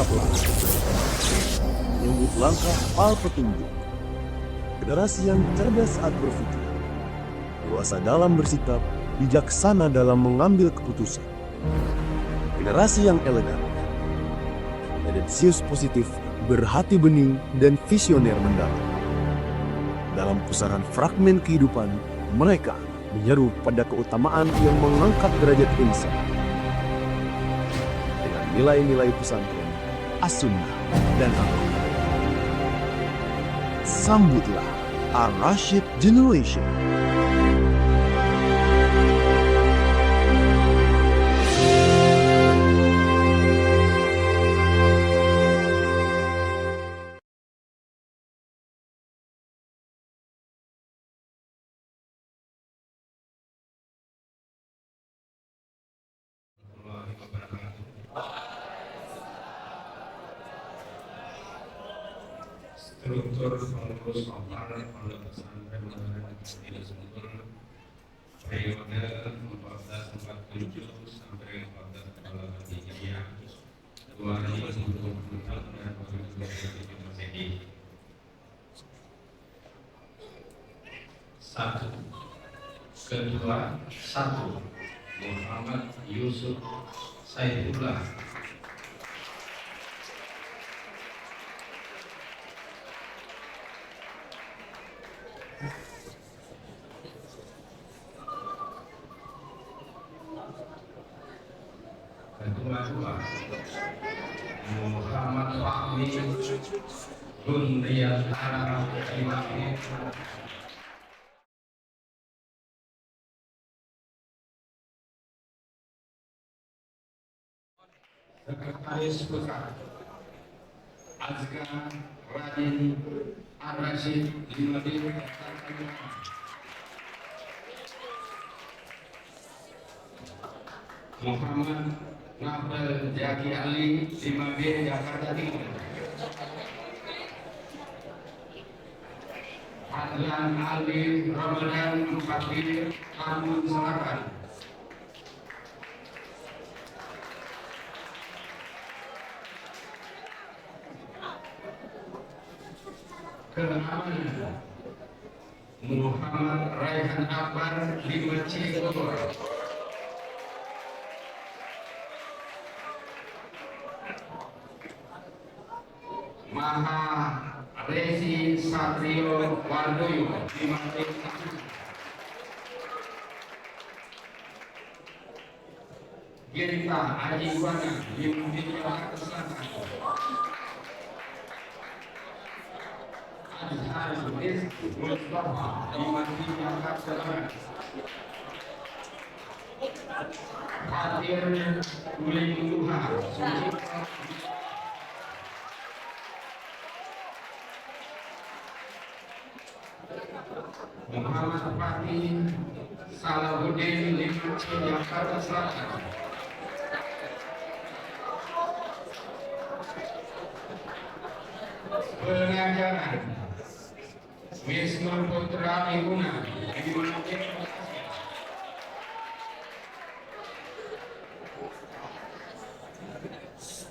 Bersiaplah. Menyambut langkah Al Petunjuk. Generasi yang cerdas saat berpikir, dewasa dalam bersikap, bijaksana dalam mengambil keputusan. Generasi yang elegan, tendensius positif, berhati bening, dan visioner mendalam. Dalam pusaran fragmen kehidupan, mereka menyeru pada keutamaan yang mengangkat derajat insan. Dengan nilai-nilai pesantren, as-sunnah, dan al-Quran. Sambutlah Ar-Rasyid Generation. Struktur pengurus opal pondok pesantren Tidak Sumber periode 1447 sampai 1443 2024 dan 2027 Masehi. 1. Ketua 1 Muhammad Yusuf Saifullah. Ketua 2 Muhammad Fahmi Gunriyatara Imam. Sekretaris Pusat Azka Radin Ar-Rasyid Limadin. Muhammad Nabel Jaki Ali 5B Jakarta Timur. Adlan Ali Ramadan 4B Lampung Selatan. Keamanan Muhammad Raihan Akbar 5C Bogor. Maha Resi Satrio Wardoyo 5C. Girta Haji Wana 5C Jakarta Selatan. Azhar Rizki Mustafa 5C Jakarta Selatan. Fatir Ulinduha Sucipto Muhammad Fatih Salahuddin 5C Jakarta Selatan. Pengajaran Wisnu Putra Iguna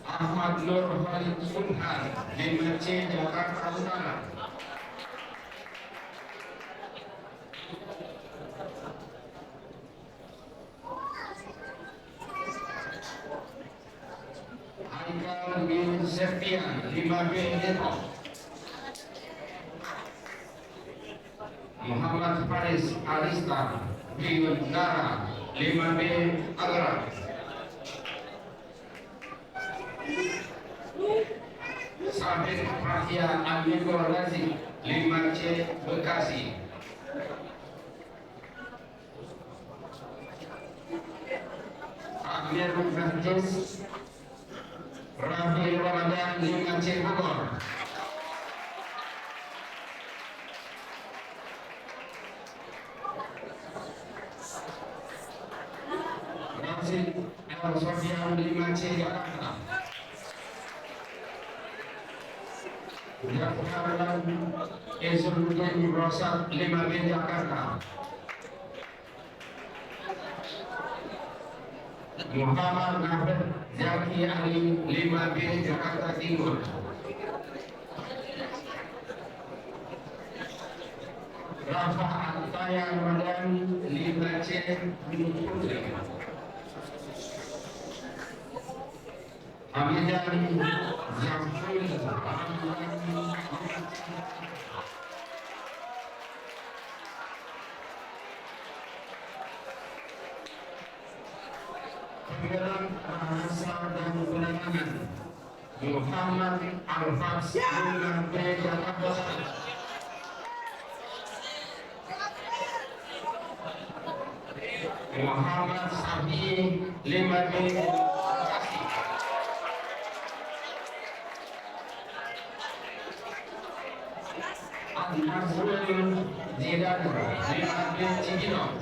Ahmad Nur Khalid Sunhan 5C Jakarta Utara. Haikal bin Septian 5B Depok. Muhammad Faris Arista Biyundara 5B Tangerang. Sabit Rahya Amiko Razi 5C Bekasi. Amir Francis Rafi Ramadan 5C Bogor. Rasid El Sofian 5C Jakarta. Jafar Ezuluddin Rosat 5B Jakarta. Muhammad Nafid Zaki Ali 5B Jakarta Timur. Rafa Antaya Ramadan 5C Gunung Putri. Hamidan Zafrul Pembelaan Bahasa dan Penanganan Muhammad Al-Fats Gunung B Jakarta. Muhammad Sabi 5B Bekasi. Al-Mazrul Zidan 5B Cibinong.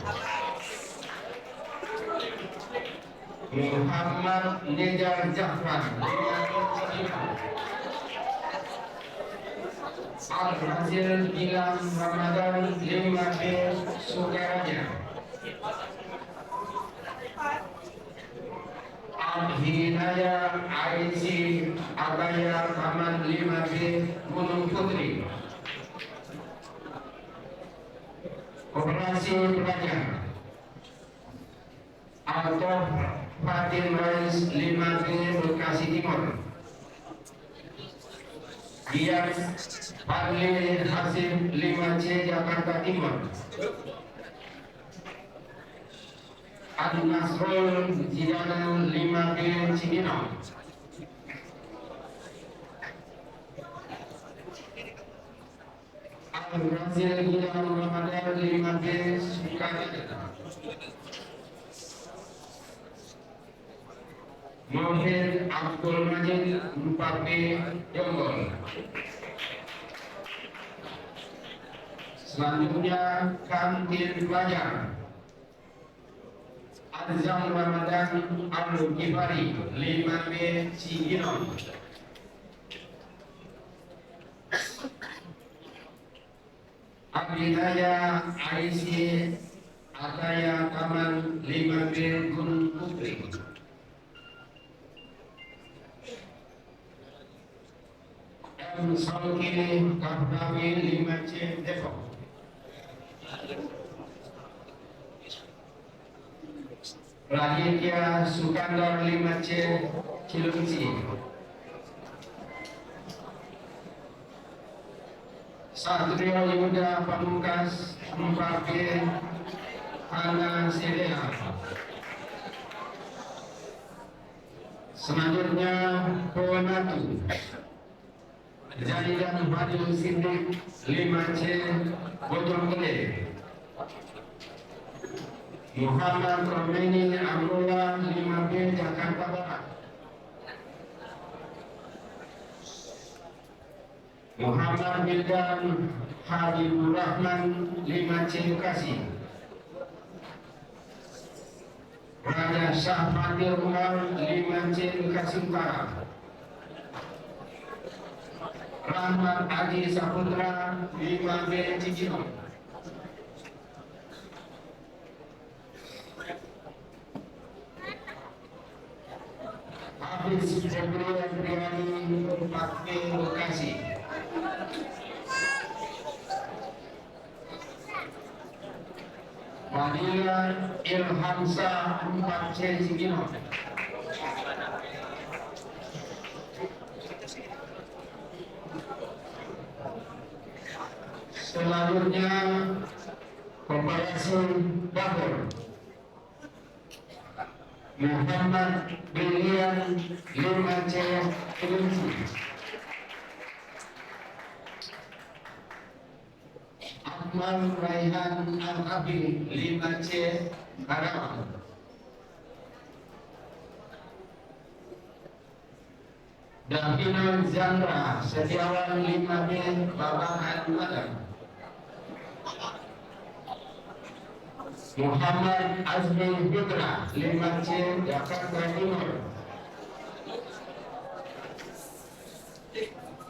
Muhammad Nejar Jafar 5B Cibinong. Al-Hazil Gilang Ramadan 5B Sukaraja. Al-Hidayah Aisyah Abaya Kaman 5B Gunung Putri. Operasi Pelajar Al-Tof Fatin Rais 5B Bekasi Timur. Biar Fadli Hasim 5C Jakarta Timur. Al-Nasrul Zidanul 5B Cibinong. Al-Razil Gilang Ramadan 5B Sukarela. Mohid Abdul Majid 4B Jonggol. Selanjutnya Kantin Pelajar Azam Ramadan Al-Kifari 5B Cibinong. Abdilaya Aisyah Ataya Kaman 5B Gunung Putri. M. Salkini Kahrawi 5C Depok. Raditya Sukandar 5C Cilengsi. Satrio Yuda Pamungkas 4B Hana Sirea. Selanjutnya Ponatu Jadidan Fadil Sindik 5C Bojonggede. Muhammad Romeni Abdullah 5B Jakarta Barat. Muhammad Bildan Habibur Rahman 5C Bekasi. Raja Syah Fadil Umar 5C Bekasi Utara. Rahmat Adi Saputra 5B Cibinong. Hafiz Febrian Priani 4B Bekasi. Fadila Ilhamsa 4C Cibinong. Selanjutnya Operasi Dapur Muhammad Bilian 5C Cilengsi. Ahmad Raihan Al-Abi 5C Karawang. Davina Zandra Setiawan 5B Babakan Madang. Muhammad Azmi Putra 5C Jakarta Timur.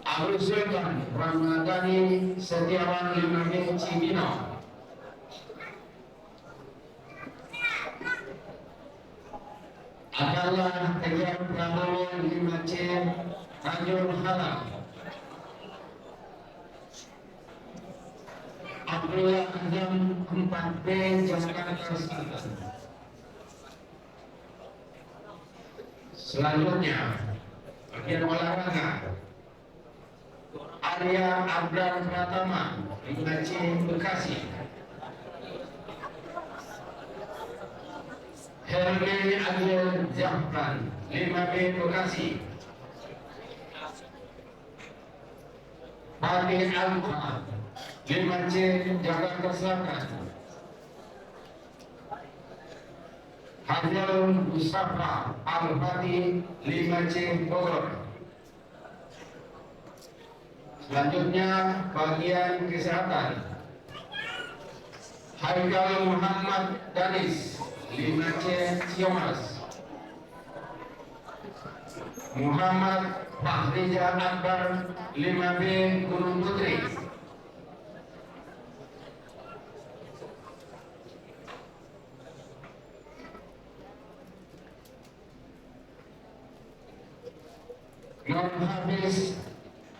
Abu Sultan Ramadhani Setiawan 5B Cibinong. adalah Tegar Prabowo 5C Tanjung Halang, Abdullah Azam 4B Jakarta Selatan. Selanjutnya bagian olahraga, Arya Abdul Pratama 5C Bekasi, Helmi Adil Zafran 5B Bekasi, Pati Alfa 5C Jakarta Selatan, Hajar Mustafa Al-Fati 5C Bogor. Selanjutnya bagian kesehatan, Haikal Muhammad Danis 5C Ciamas, Muhammad Fahrizal Akbar 5B Gunung Putri, Nur Hafiz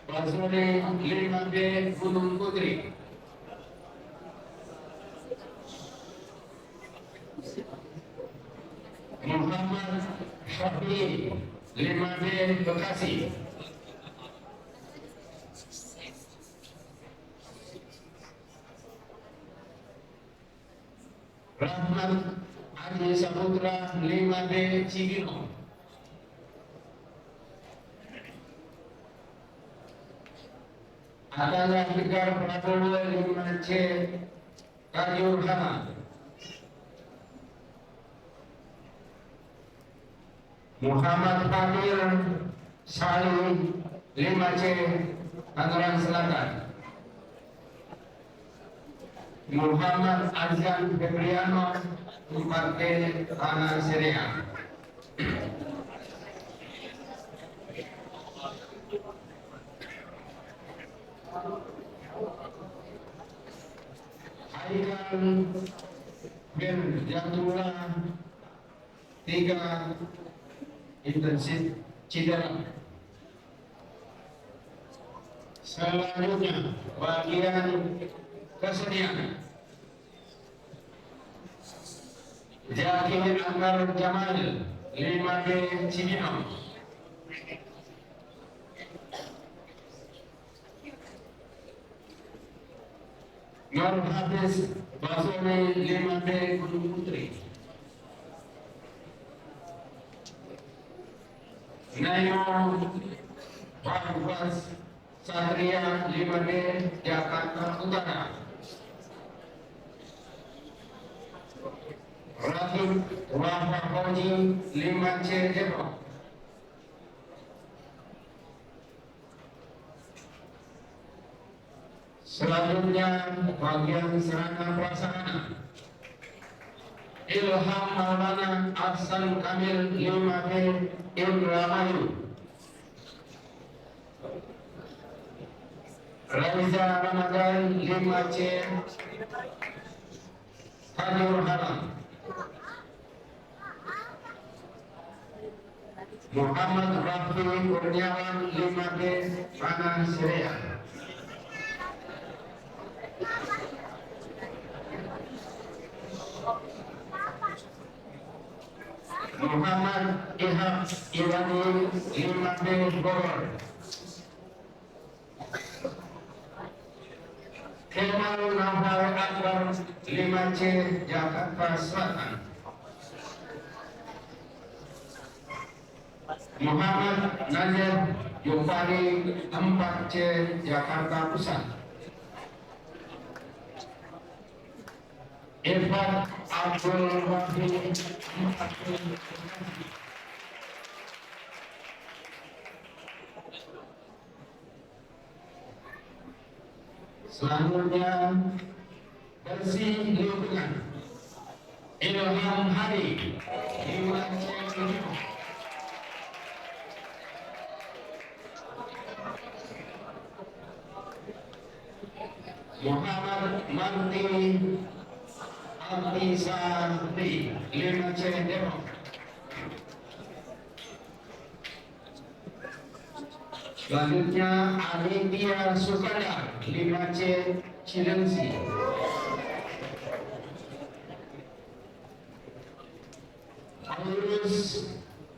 Basuri 5B Gunung Putri, Muhammad Syafi'i 5B Bekasi, Rahmat Adi Saputra 5B Cibinong, adalah Tegar Prabowo 5C Tanjung Halang, Muhammad Fadil Salim 5C Tangerang Selatan, Muhammad Azan Febriano 4D Tanah Serian. Haikal bin Jatullah 3 intensif cedera. Selanjutnya bagian kesenian, Jaki Akbar Jamal 5B Cibinong, Nur Hafiz Basuri 5B Gunung Putri, Nayo Fahwas Satria 5B Jakarta Utara, Rakib Wafa Fauji 5C Depok, selanjutnya bagian sarana prasarana, Ilham Maulana Ahsan Kamil 5B Indramayu, Reza Ramadan 5C Tanjung Halang, Muhammad Rafi Kurniawan 5B Tanah Serian. Muhammad Ihab Iwani 5B Bogor, Kemal Nafal Akbar 5C Jakarta Selatan, Muhammad Najib Yupari 4C Jakarta Pusat, Irfan Abdul Wahid 4C. Selanjutnya bersih lingkungan, Ilham Hari 5C Muhammad Manti Antisari 5C Depok, Selanjutnya Anindya Sukandar 5C Cilengsi. Aurus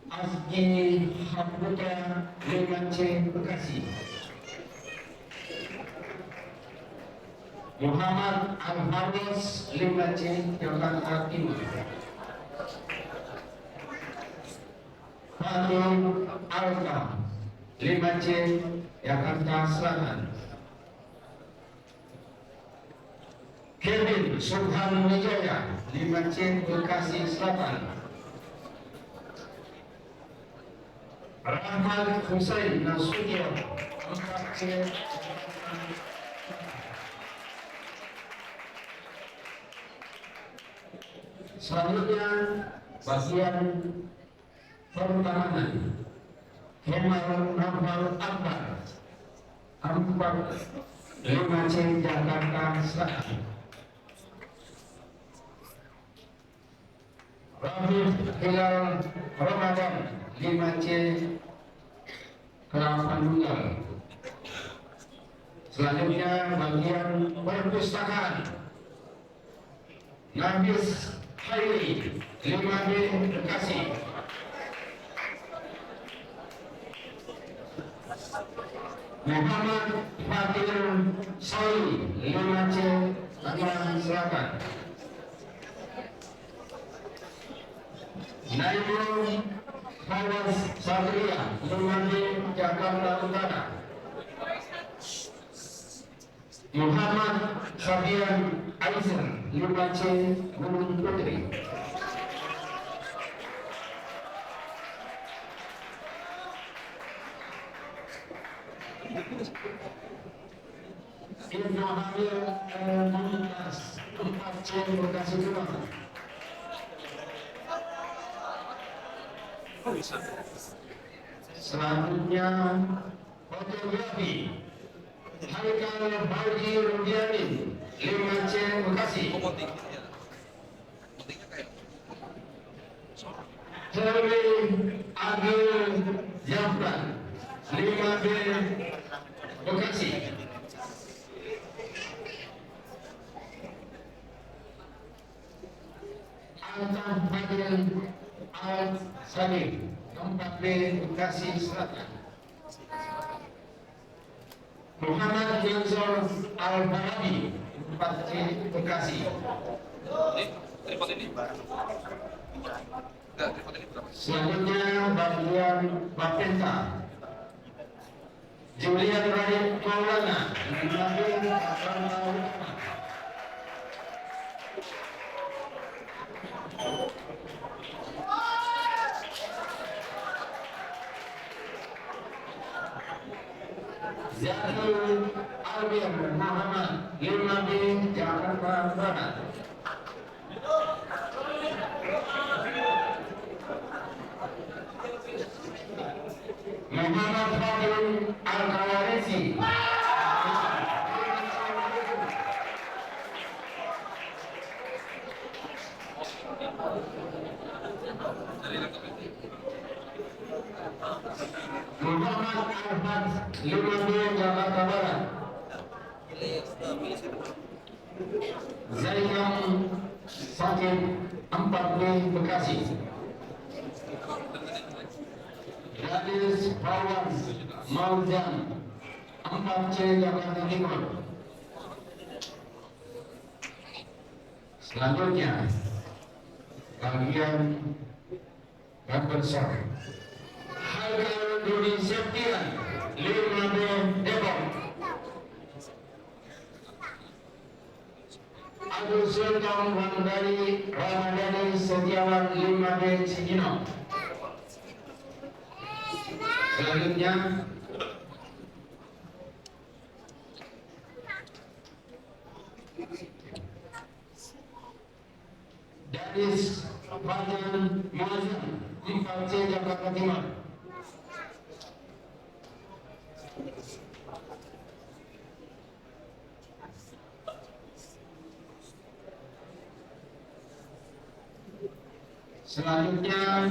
Azgi Haputra 5C Bekasi. Muhammad Al-Haris 5C Jakarta Timur. Fatul Alka 5C Jakarta Selatan. Kevin Subhan Wijaya 5C Bekasi Selatan. Rahmat Husain Nasution 4C selanjutnya bagian pertahanan Hemal Nafal Akbar 5C Jakarta Selatan. Rafif Hilal Ramadan 5C Kelapa Tunggal. Selanjutnya bagian perpustakaan Nafis Khairi 5B Bekasi. Muhammad Fatir Sauli 5C Tangerang Selatan. Naibul Fawaz Satria 5B Jakarta Utara. Muhammad Sabian Aisyah 5C Gunung Putri. Ibnu Hamil Mumtaz 4C Bekasi Utara. Selanjutnya fotografi Haikal Baji Rudianin 5C Bekasi. Herwi Agil Jafran 5B Bekasi. Altaf Fadil Al-Salim 4B Bekasi Selatan. Muhammad Yansur Al-Farabi 4C Bekasi. Selanjutnya bagian Bapenta Julian Rahim Maulana 5B Jakarta Utara. Zaki Albir Muhammad 5B Jakarta Barat. Muhammad Fadil Al-Kawarisi Muhammad Al-Fad 5B Jakarta Barat. Zainam Sakib 4B Bekasi. Gadis Fawaz Mauzan 4C Jakarta Timur. Selanjutnya bagian gambar sore Haikal Dudi Septian 5B Depok. Agus Sultan Ramadhani Setiawan 5B Cigino. Selanjutnya Dadis Fajan Muazzam 4C Jakarta Timur. Selanjutnya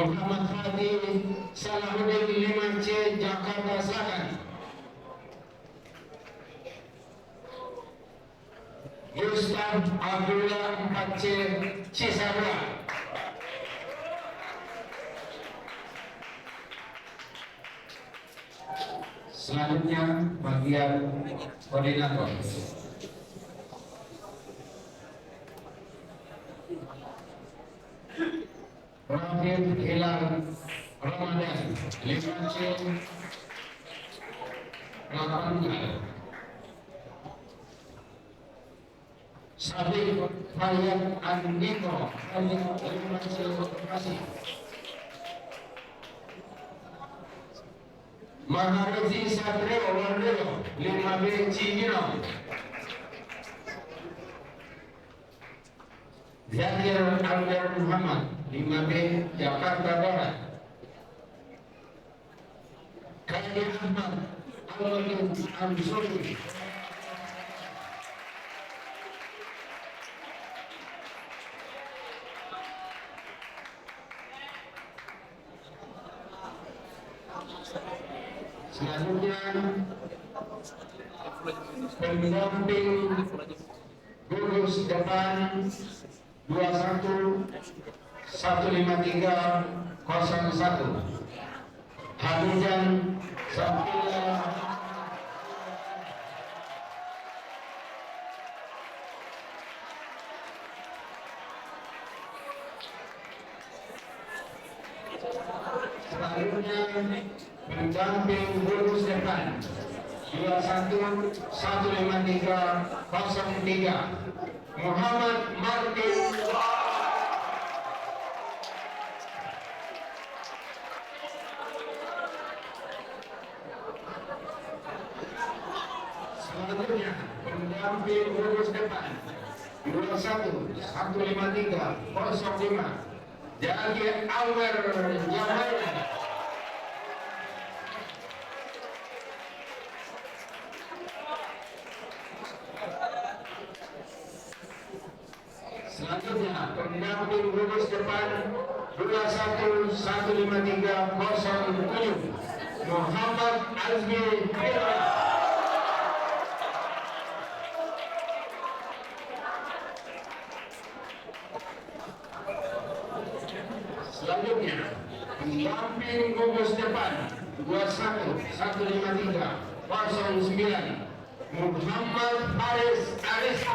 Muhammad Hadi Salahuddin 5C Jakarta Selatan. Gustaf Abdullah 4C Cisarua. Selanjutnya bagian koordinator. Rafid Hilal Ramadan 5C Lapangan. Sadiq Fayyad Andiko 5C Bekasi. Maharizi Satrio Wardoyo 5B Cibinong. Zakir Algar Muhammad 5B Jakarta Barat. Kadi Ahmad Al-Wadid Ansuri. Selanjutnya pendamping gugus depan 21-153-01 Hamidan Sampila. Selanjutnya pendamping gugus depan 21-153-03 Muhammad Martin. Selanjutnya pendamping gugus depan 21-153-05 Jagi Alwer Jamaika. Selanjutnya pendamping gugus depan 21-153-07 Muhammad Azmi Firman. Selanjutnya pendamping gugus depan 21-153-09 Muhammad Haris Arisa.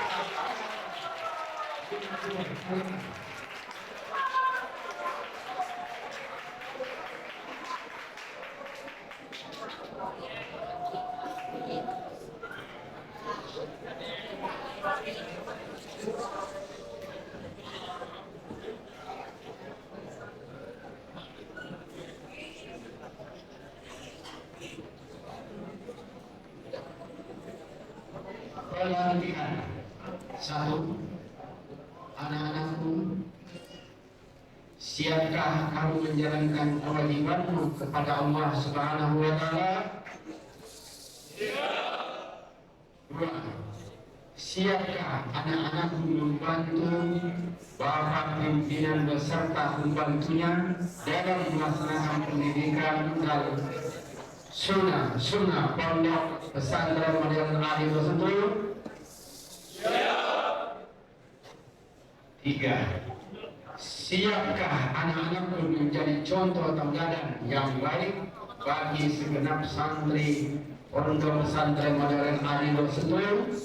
Pelantikan 1. Anak-anakku, siapkah kamu menjalankan kewajibanmu kepada Allah Subhanahu wa Ta'ala? Siap. 2. Siapkah anak-anakku membantu Bapak pimpinan beserta pembantunya dalam melaksanakan pendidikan dan sunnah pondok pesantren modern Alif Sentul? 3. Siapkah anak-anakku menjadi contoh tauladan yang baik bagi segenap santri pondok pesantren modern Alif Sentul?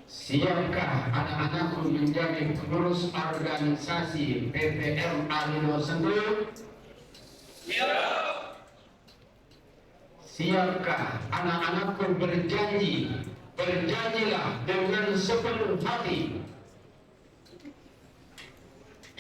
Siapkah anak-anakku menjadi pengurus organisasi PPM Alif Sentul? Siapkah anak-anakku berjanjilah dengan sepenuh hati.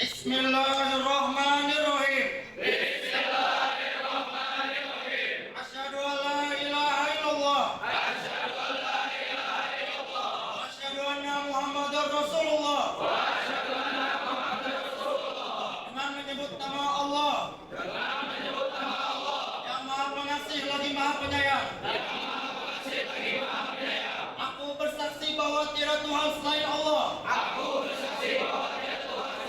Bismillahirrahmanirrahim. Bismillahirrahmanirrahim. Asyhadu an la ilaha illallah. Asyhadu an la ilaha illallah. Asyhadu anna Muhammadar Rasulullah. Wa asyhadu anna Muhammadar Rasulullah. Dengan menyebut nama Allah. Dengan menyebut nama Allah. Yang Maha Pengasih lagi Maha Penyayang. Aku bersaksi bahwa tiada Tuhan selain Allah. Aku bersaksi bahwa tiada Tuhan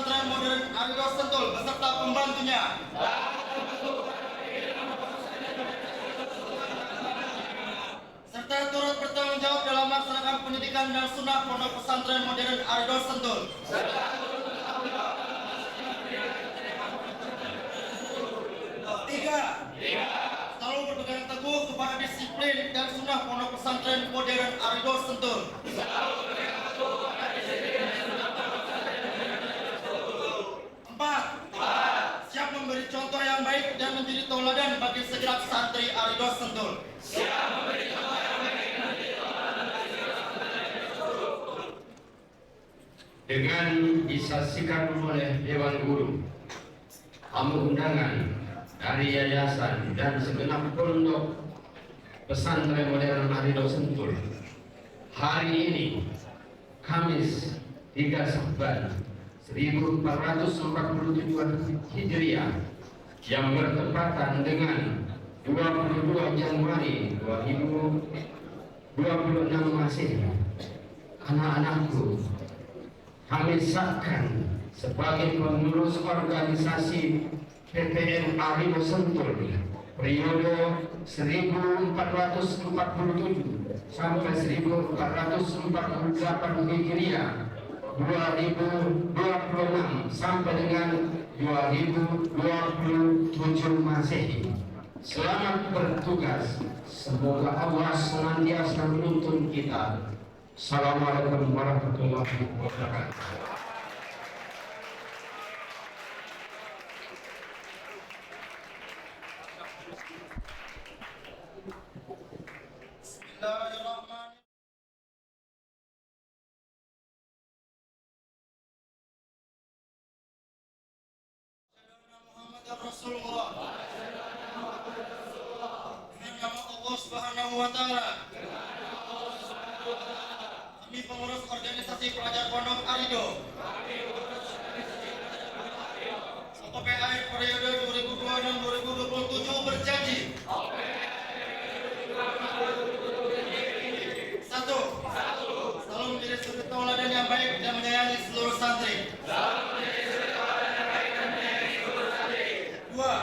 Pesantren Modern Arido Sentul beserta pembantunya. Serta turut bertanggung jawab dalam melaksanakan pendidikan dan sunnah Pondok Pesantren Modern Arido Sentul. Tiga, selalu berpegang teguh kepada disiplin dan sunnah Pondok Pesantren Modern Arido Sentul. Empat, siap memberi contoh yang baik dan menjadi tauladan bagi segenap santri Arido Sentul. Dengan disaksikan oleh Dewan Guru, tamu undangan dari yayasan dan segenap pondok pesantren modern Arido Sentul, hari ini Kamis 3 Syawal 1447 Hijriah yang bertepatan dengan 22 Januari 2026 Masehi, anak-anakku kami sahkan sebagai pengurus organisasi PPN Arido Sentul periode 1447 sampai 1448 Hijriah 2026 sampai dengan 2027 Masehi. Selamat bertugas. Semoga Allah senantiasa menuntun kita. Assalamualaikum warahmatullahi wabarakatuh. Bismillahirrahmanirrahim. Muhammadar Rasulullah. Dengan nama Allah Subhanahu wa taala. Kami pengurus organisasi pelajar Pondok Arido OPAI periode 2002 dan 2027 berjanji. Satu, selalu menjadi suri tauladan yang baik dan menyayangi seluruh santri. Dua,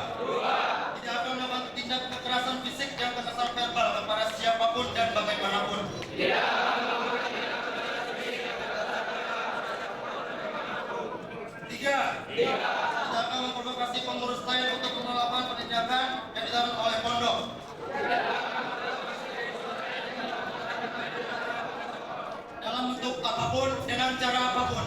tidak akan melakukan tindak kekerasan fisik dan kekerasan verbal kepada siapapun dan bagaimanapun. Tiga, tidak akan memprovokasi pengurus lain untuk melakukan penindakan yang dilakukan oleh pondok. Dalam bentuk apapun, dengan cara apapun.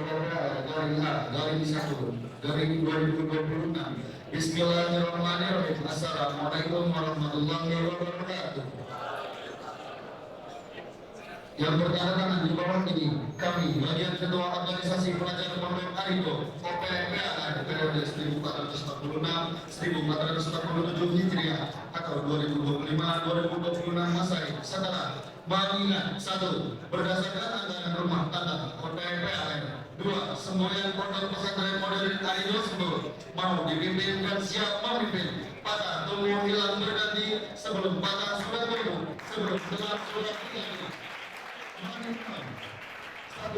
garing 1 garing 2026. Bismillahirrahmanirrahim. Assalamualaikum warahmatullahi wabarakatuh. Yang bertanda di bawah ini, kami, bagian ketua organisasi pelajar Pondok Arido, OPMPA, periode 1446-1447 Hijriah atau 2025-2026 Masehi, setelah mengingat 1. Berdasarkan anggaran rumah tangga OPMPA, 2. Semboyan Pondok Pesantren Modern Arido Sembul mau dipimpin dan siap memimpin pada tumbuh hilang berganti sebelum patah sudah tumbuh, sebelum gelap sudah tinggal. 1.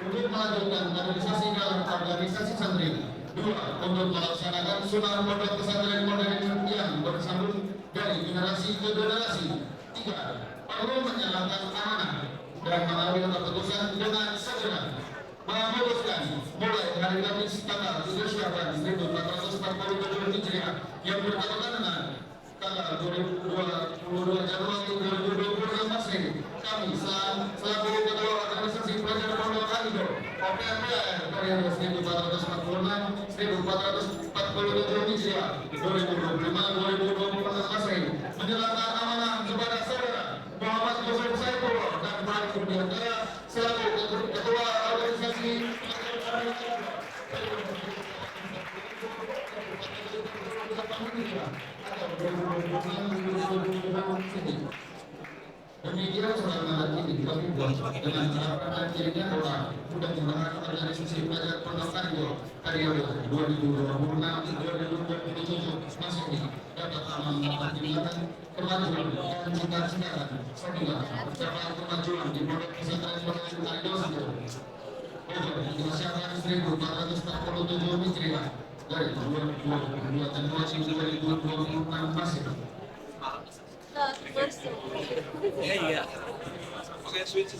Untuk melanjutkan kaderisasi dalam organisasi santri. 2. Untuk melaksanakan sunnah pondok pesantren modern yang bersambung dari generasi ke generasi. 3. Perlu menjalankan amanah dan mengambil keputusan dengan segera memutuskan mulai hari Kamis tanggal 7 Syawal 1447 Hijriah yang bertepatan dengan tanggal 22 Januari 2026 Masehi. Kami selaku ketua organisasi pelajar Pondok Arido OPMPR periode 1446-1447 Hijriah 2025-2026 Masehi menjalankan amanah kepada saudara Muhammad Yusuf Saifullah dan Pak Kurniawan selaku ketua organisasi demikian selama ini kami buat dengan harapan dirinya bahwa mudah-mudahan organisasi pelajar Pondok Arido periode 2026-2027 Masehi dapat mengakibatkan kemajuan dan cita-cita sehingga tercapai kemajuan di Pondok Pesantren Modern Arido Sembul Indonesia 1447 Hijriah dari 22 Januari 2026 Masehi. Iya. Oke, switch.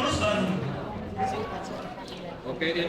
Polres Bandung. Oke, dia.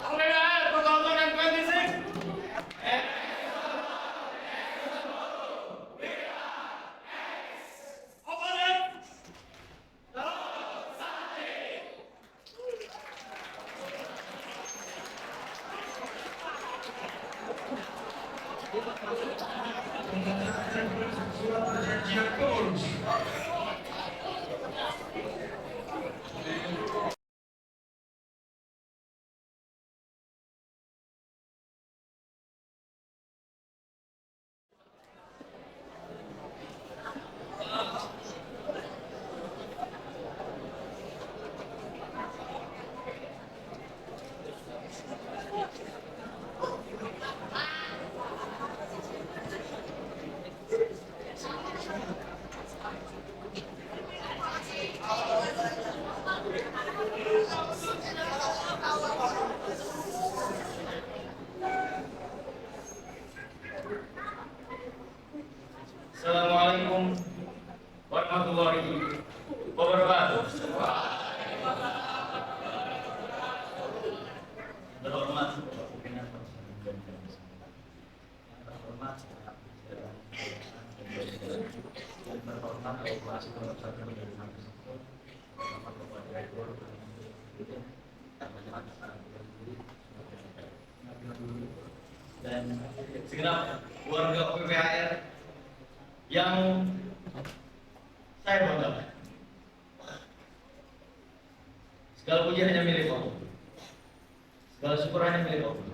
Alright, 2026. Opponent. Surat perjanjian pengurus. Assalamualaikum warahmatullahi wabarakatuh. Terhormat Bapak Pimpinan dan terhormat dan terhormat Bapak Sekretariat Jenderal Bapak Bapak Direktur dan segenap warga PPHR yang saya banggakan. Segala puji hanya milik Allah. Segala syukur hanya milik Allah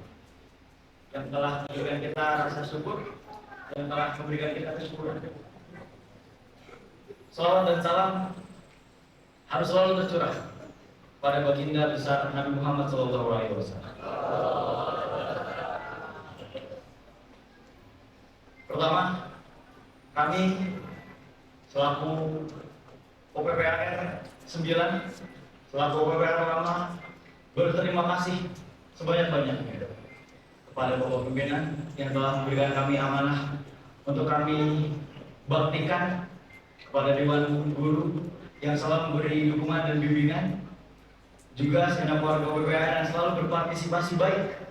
yang telah memberikan kita rasa syukur yang telah memberikan kita kesyukuran. Salawat dan salam harus selalu tercurah pada baginda besar Nabi Muhammad SAW. Pertama, kami selaku OPPAR 9, selaku OPPAR Lama, berterima kasih sebanyak-banyaknya kepada Bapak Pimpinan yang telah memberikan kami amanah untuk kami baktikan, kepada Dewan Guru yang selalu memberi dukungan dan bimbingan, juga segenap warga OPPAR yang selalu berpartisipasi baik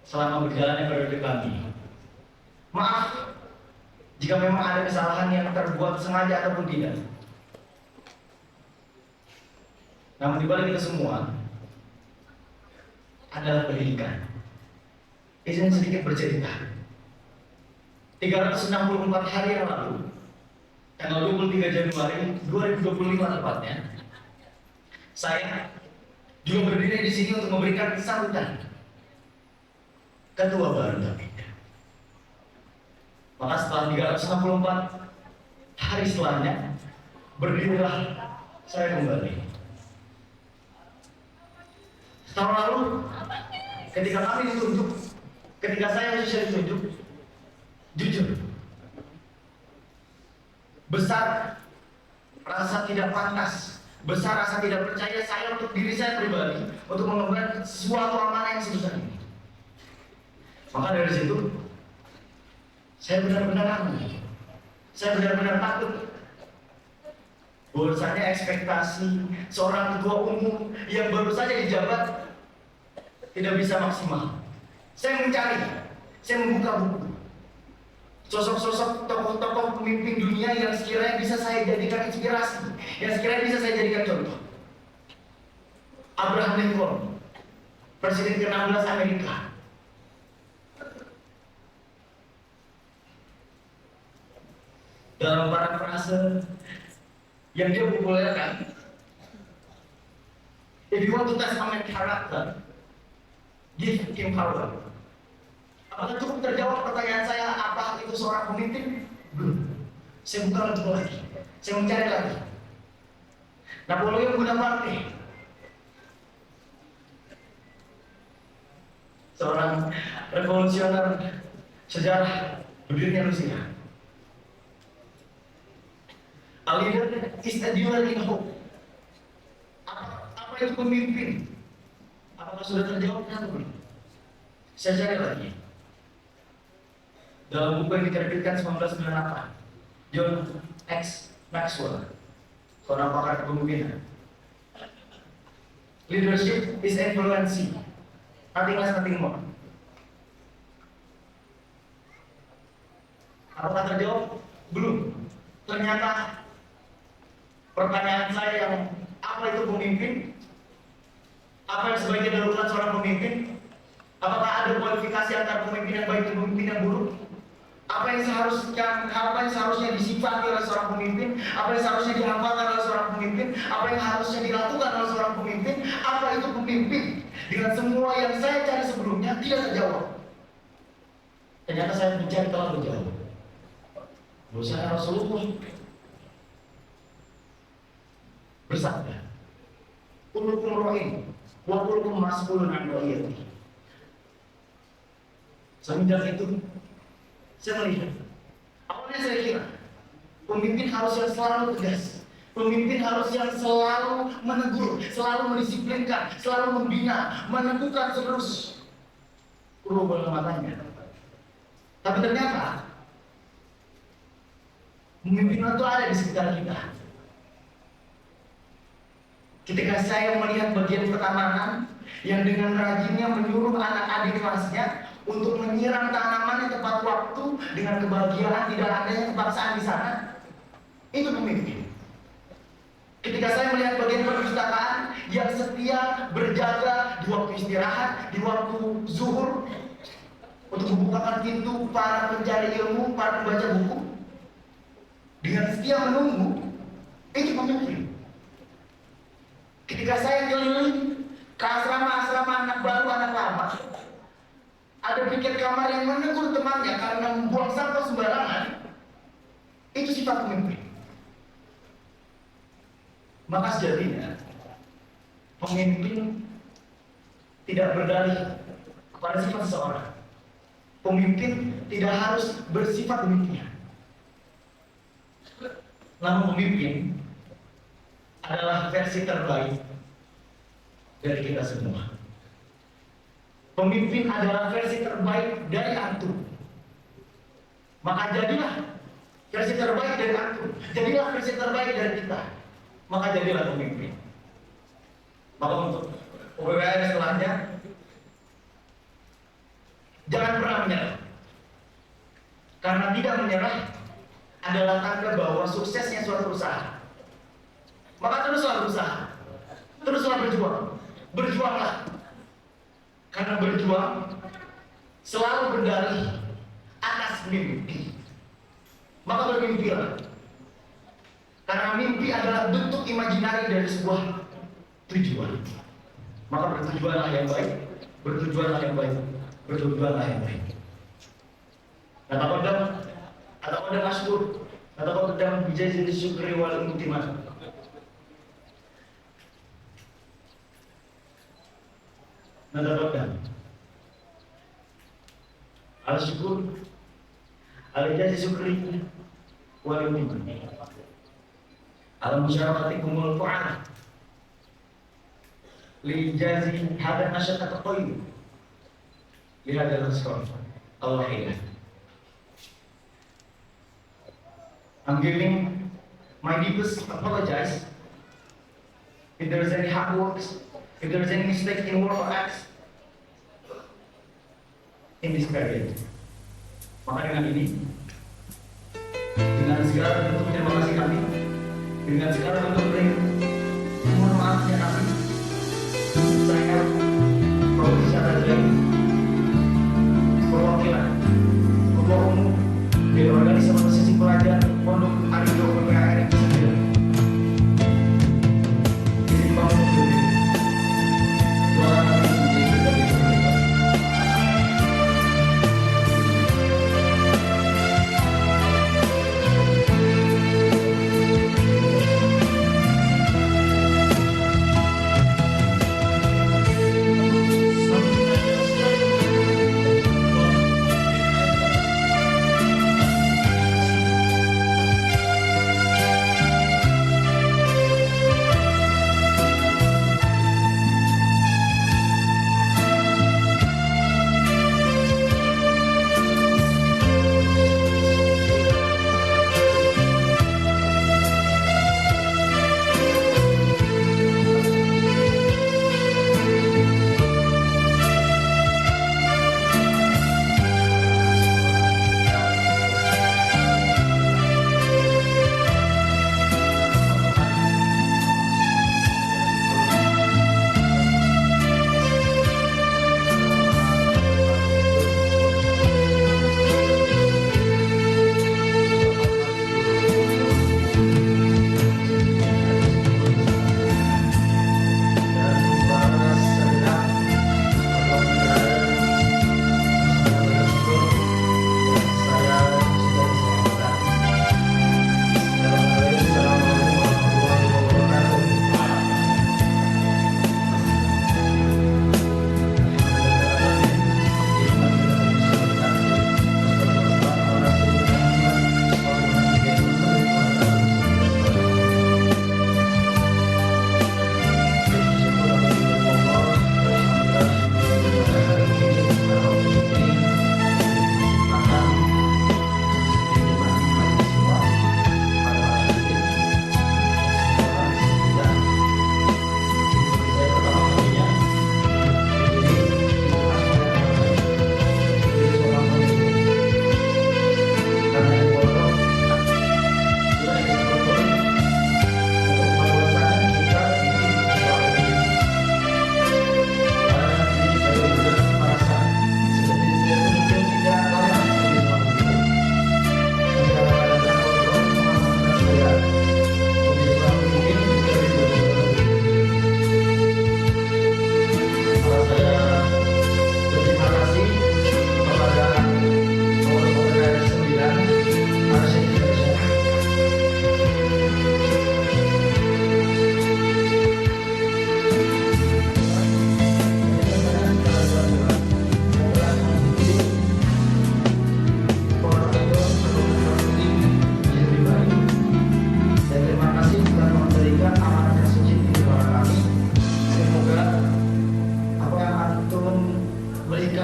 selama berjalannya periode kami. Maaf jika memang ada kesalahan yang terbuat sengaja ataupun tidak. Namun di balik itu semua adalah pendidikan. Izin sedikit bercerita. 364 hari yang lalu, tanggal 23 Januari 2025 tepatnya, saya juga berdiri di sini untuk memberikan sambutan ketua baru kami. Maka setelah 364 hari setelahnya, berdirilah saya kembali. Tahun lalu, ketika kami ditunjuk, ketika saya ditunjuk, jujur, besar rasa tidak pantas, besar rasa tidak percaya saya untuk diri saya pribadi untuk mengemban suatu amanah yang sebesar ini. Maka dari situ, saya benar-benar ragu, saya benar-benar takut bahwasanya ekspektasi seorang ketua umum yang baru saja dijabat tidak bisa maksimal. Saya mencari, saya membuka buku sosok-sosok tokoh-tokoh pemimpin dunia yang sekiranya bisa saya jadikan inspirasi, yang sekiranya bisa saya jadikan contoh. Abraham Lincoln, Presiden ke-16 Amerika. Dalam parafrase yang dia populerkan, if you want to test a man's character, give him power. Apakah cukup terjawab pertanyaan saya, apa itu seorang pemimpin? Belum. Saya buka lagi, saya mencari lagi. Napoleon Bonaparte, seorang revolusioner sejarah berdirinya Rusia. A leader is a dealer in hope. Apa itu pemimpin? Apakah sudah terjawab atau belum? Saya cari lagi. Dalam buku yang diterbitkan 1998, John X. Maxwell, seorang pakar kepemimpinan. Leadership is influence, nothing less, nothing more. Apakah terjawab? Belum. Ternyata pertanyaan saya yang apa itu pemimpin? Apa yang sebaiknya dilakukan seorang pemimpin? Apakah ada kualifikasi antara pemimpin yang baik dan pemimpin yang buruk? Apa yang seharusnya disifati oleh seorang pemimpin? Apa yang seharusnya dihafalkan oleh seorang pemimpin? Apa yang harusnya dilakukan oleh seorang pemimpin? Apa itu pemimpin? Dengan semua yang saya cari sebelumnya tidak terjawab. Ternyata saya mencari terlalu jauh. Bahwasanya Rasulullah bersabda, "Kullukum ra'in wa kullukum mas'ulun 'an ra'iyatihi." Semenjak itu saya melihat, awalnya saya kira pemimpin harus yang selalu tegas, pemimpin harus yang selalu menegur, selalu mendisiplinkan, selalu membina, meneguhkan terus perubahan matanya. Tapi ternyata pemimpin itu ada di sekitar kita. Ketika saya melihat bagian pertamanan yang dengan rajinnya menyuruh anak-adik kelasnya untuk menyiram tanaman di tepat waktu dengan kebahagiaan, tidak adanya kepaksaan di sana, itu pemimpin. Ketika saya melihat bagian perpustakaan yang setia berjaga di waktu istirahat, di waktu zuhur, untuk membukakan pintu para pencari ilmu, para pembaca buku, dengan setia menunggu, itu pemimpin. Ketika saya keliling ke asrama-asrama anak baru, anak lama, ada piket kamar yang menegur temannya karena membuang sampah sembarangan, itu sifat pemimpin. Maka sejatinya pemimpin tidak berdalih kepada sifat seseorang. Pemimpin tidak harus bersifat demikian. Namun pemimpin adalah versi terbaik dari kita semua. Pemimpin adalah versi terbaik dari antum. Maka jadilah versi terbaik dari antum. Jadilah versi terbaik dari kita. Maka jadilah pemimpin. Maka untuk UPWR setelahnya, jangan pernah menyerah. Karena tidak menyerah adalah tanda bahwa suksesnya suatu usaha. Maka teruslah berusaha, teruslah berjuang, berjuanglah. Karena berjuang selalu berdalih atas mimpi. Maka bermimpilah. Karena mimpi adalah bentuk imajinari dari sebuah tujuan. Maka bertujuanlah yang baik, bertujuanlah yang baik, bertujuanlah yang baik. Kata kodam asykur, kata kodam bijazil syukri wal intiman. Kata kodam al-syukur al-jazi syukri wal intiman. Al-musyarakatikumul fu'ala li jazi hadha nasyat qayyim li hadha al-asrar al-wahiyah. I'm giving my deepest apologize if there is any hard works, if there is any mistake in word or acts in this period. Maka dengan ini, dengan segala bentuk terima kasih kami, dengan segala bentuk mohon maafnya kami, saya Prof. Syaradzali perwakilan Ketua Umum dari Organisasi Pelajar Pondok Arido PPKN Sembilan. Izin pamit undur diri. Doa kami menjadi sebagai berikut.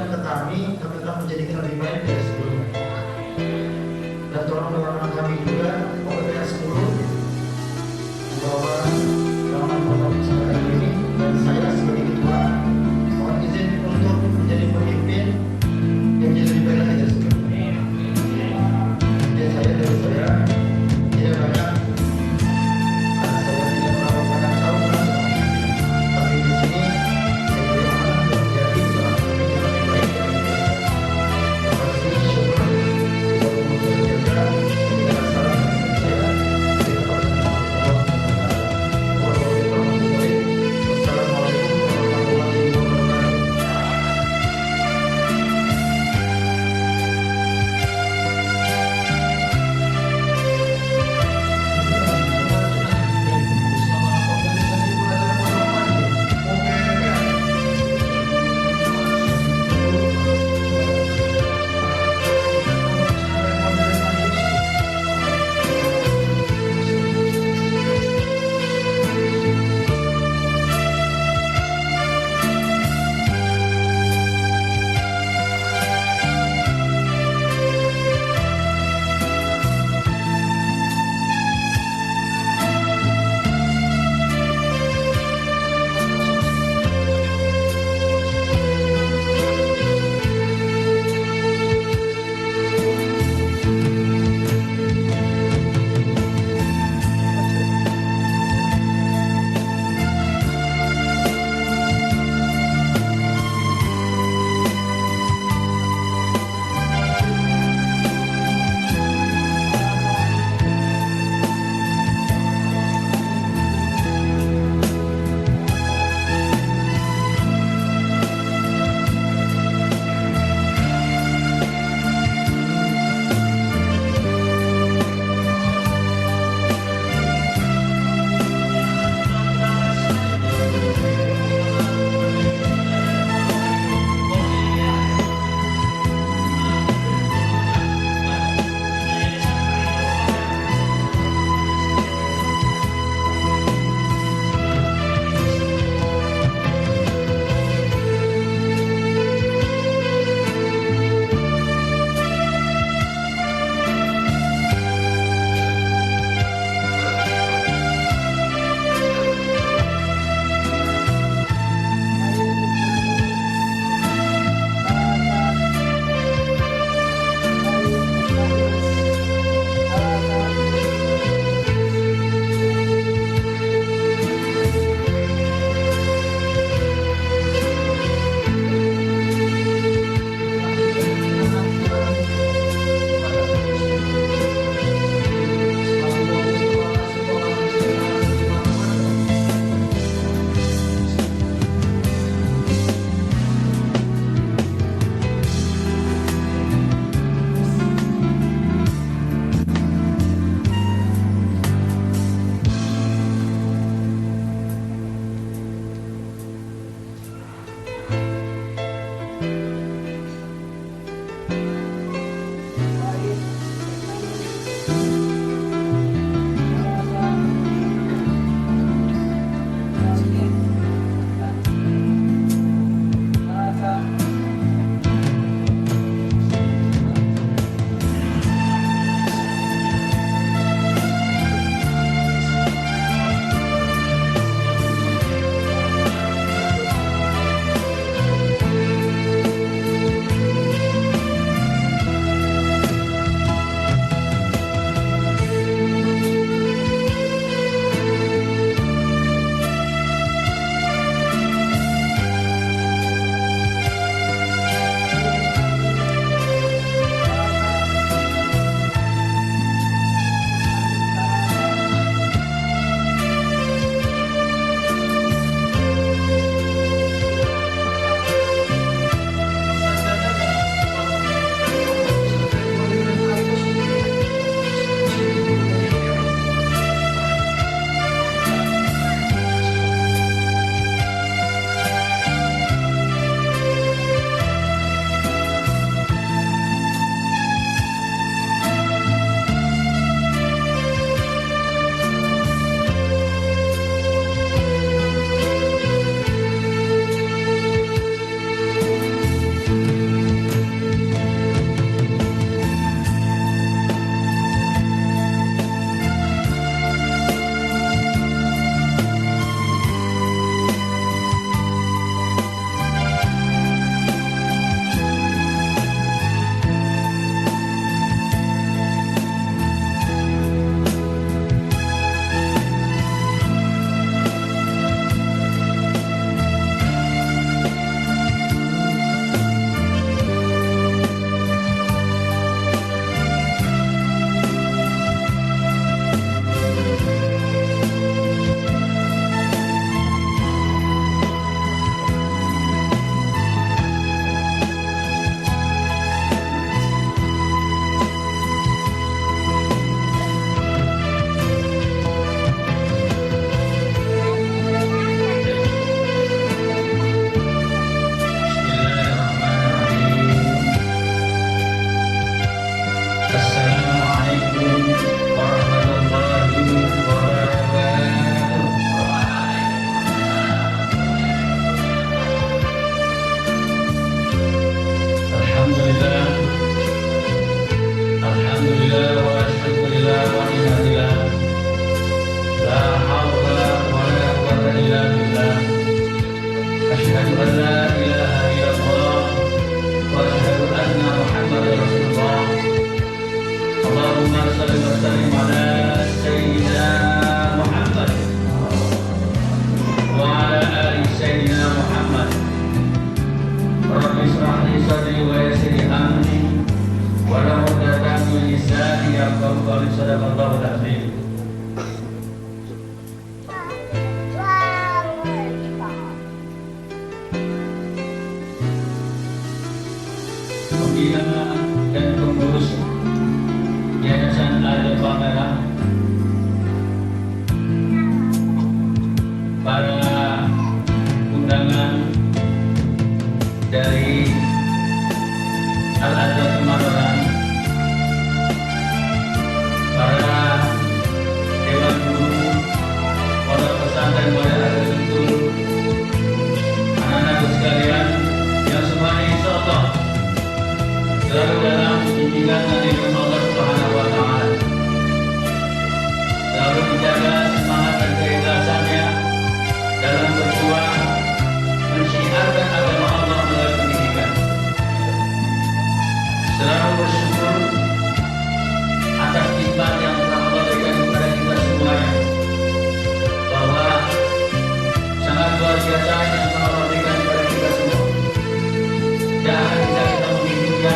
ke kami tetap menjadikan lebih baik dari sebelumnya. Dan tolong doakan kami juga OPPS 10 bahwa dalam pondok pesantren ini dan saya sebagai ketua mohon izin untuk menjadi pemimpin yang jadi lebih baik lagi dari sebelumnya. Jadi saya tidak banyak karena saya tidak terlalu banyak tahu tapi di sini saya beri amanah untuk menjadi seorang pemimpin yang lebih baik dari sebelumnya. Terima kasih, syukur, bisa menjaga kita salam Rabbi ishrah li sadri wa yassir li amri walau uqdatan min lisani yafqahu qawli. Sadaqallahul azim. Pembina dan pengurus Yayasan Al Merah, para undangan dari Al-Azhar Kemayoran, para dewan guru, pondok pesantren Mulia Al Sentul, anak-anakku sekalian yang semuanya insyaallah selalu dalam bimbingan dari Allah Subhanahu wa taala, selalu menjaga semangat dan keikhlasannya dalam berjuang mensyiarkan agama Allah melalui pendidikan. Selalu bersyukur atas nikmat yang telah Allah berikan kepada kita semuanya, bahwa sangat luar biasa yang telah Allah berikan kepada kita semua. Jangan bisa kita mengikutinya,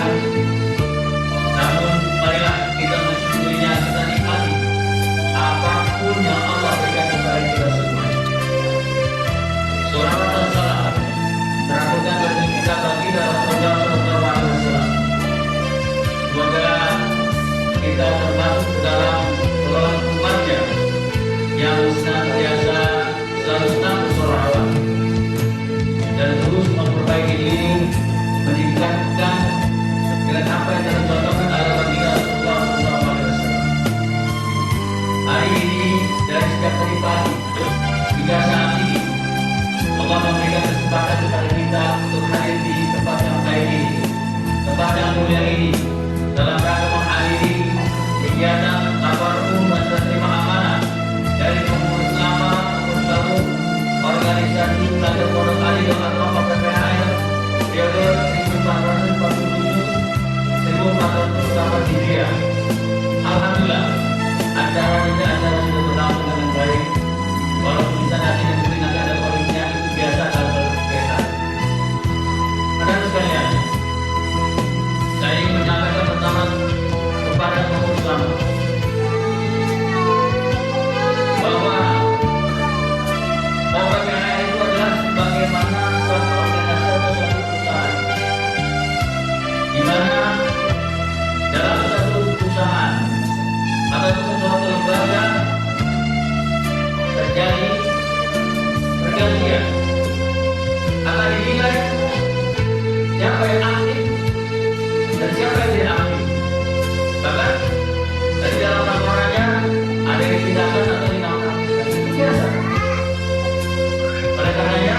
namun marilah kita mensyukurinya, kita nikmati apapun yang Allah berikan kepada kita semuanya. Salawat dan salam terangkan bagi kita baginda Rasulullah Sallallahu Alaihi Wasallam. Semoga kita termasuk ke dalam golongan umatnya yang senantiasa selalu senang bersolawat dan terus memperbaiki diri, meningkatkan dengan apa yang telah dicontohkan oleh baginda Rasulullah Sallallahu Alaihi Wasallam. Hari ini dari sejak tadi pagi hingga saat ini Allah memberikan kesempatan kepada kita untuk hadir di tempat yang baik ini, tempat yang mulia ini, dalam rangka menghadiri kegiatan tabarruk dan terima amanah dari pengurus lama, pengurus baru, organisasi Pelajar Pondok Alim atau PPAL periode 1447-1448 Hijriah. Alhamdulillah, acara ini sudah berlangsung dengan baik. Walaupun di sana tidak mungkin ada polisnya, itu biasa dalam berkesan. Rekan sekalian, saya ingin menyampaikan pertama kepada pengurus lama bahwa PPAL itu adalah sebagaimana suatu organisasi atau suatu perusahaan, di mana dalam suatu perusahaan atau suatu lembaga terjadi pergantian, akan dinilai siapa yang aktif dan siapa yang tidak aktif. Bahkan dari dalam laporannya ada yang tindakan atau dinonaktifkan, itu biasa. Oleh karenanya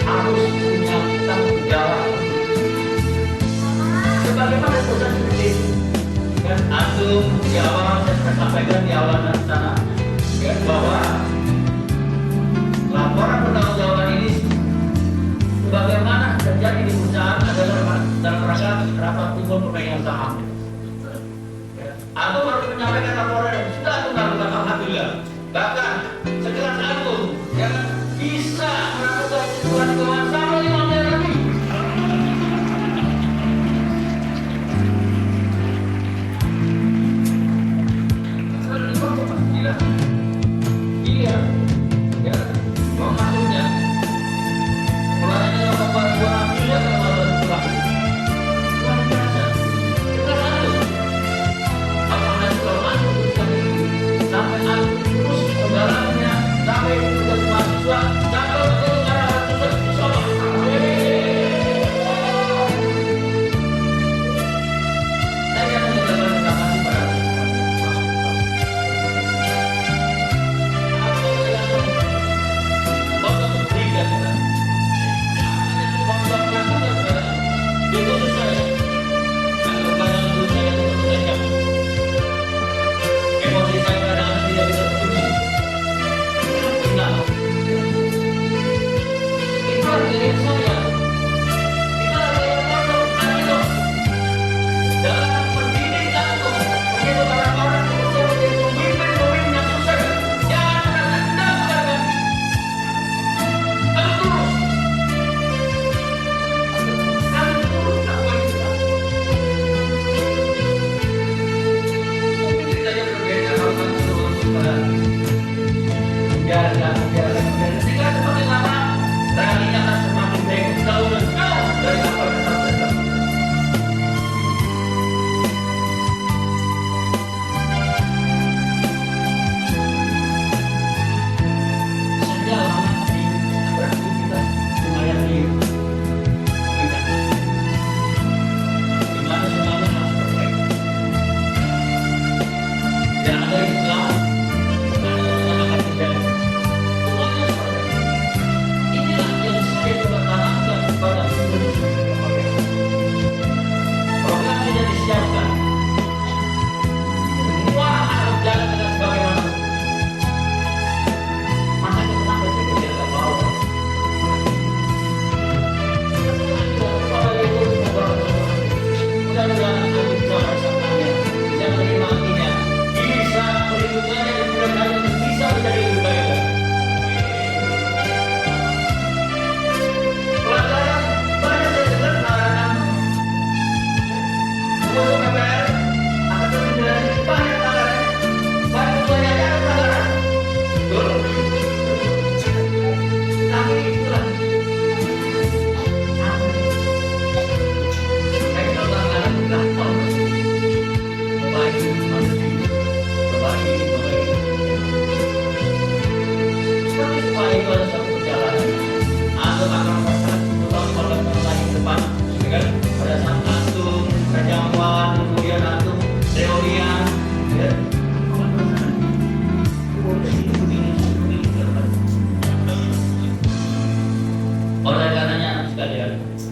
harus punya tanggung jawab. Sebagaimana perusahaan seperti itu, kan antum di awal saya sampaikan di awal sana, ya, bahwa laporan pertanggungjawaban ini sebagaimana terjadi di perusahaan adalah dalam rangka rapat umum pemegang saham. Aku baru menyampaikan laporan yang sudah aku lakukan, alhamdulillah. Bahkan sekelas aku yang bisa melakukan keseluruhan keuangan sampai 5 miliar lebih. Gila. Iya. Ya, mau masuknya. Mulanya yang membuat 2 miliar kalau pulang. Luar biasa. Kita satu. Apalagi kalau masuk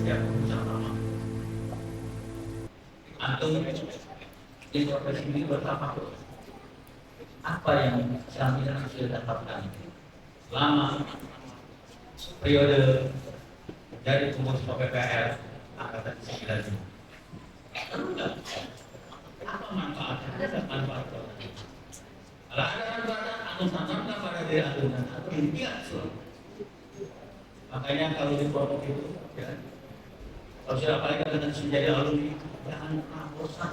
ya sama-sama. Antum di profesi ini berapa apa yang sampai sudah dapatkan selama periode dari pengurus PPR angkatan 9 ini? Apa manfaatnya? Ada manfaatnya? Kalau ada manfaatnya, antum tanamkan pada diri antum dan antum ingat selalu. Makanya kalau di kelompok itu, ya, kalau sudah apalagi kalian menjadi alumni, jangan pernah bosan.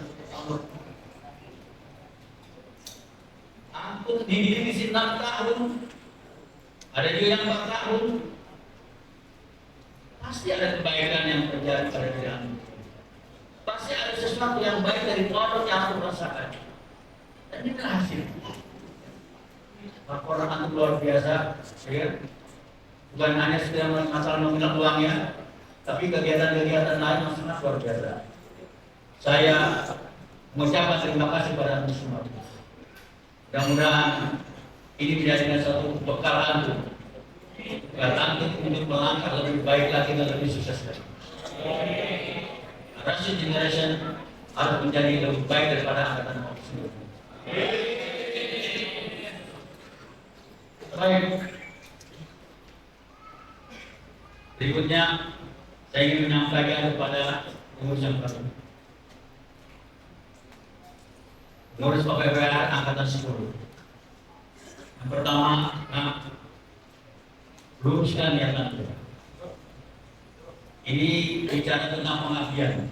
Antum dididik di sini 6 tahun, ada juga yang 4 tahun, pasti ada kebaikan yang terjadi pada diri antum. Pasti ada sesuatu yang baik dari pondok yang antum rasakan. Dan ini hasil. Laporan antum luar biasa, ya. Bukan hanya sekedar masalah nominal uangnya, tapi kegiatan-kegiatan lain yang sangat luar biasa. Saya mengucapkan terima kasih pada antum semua. Mudah-mudahan ini menjadi satu bekal antum untuk melangkah lebih baik lagi dan lebih sukses lagi. Russian generation harus menjadi lebih baik daripada angkatan sebelumnya. Baik. Berikutnya saya ingin menyampaikan kepada pengurus yang baru. Pengurus PPR angkatan 10. Yang pertama, luruskan niat Anda. Ini bicara tentang pengabdian,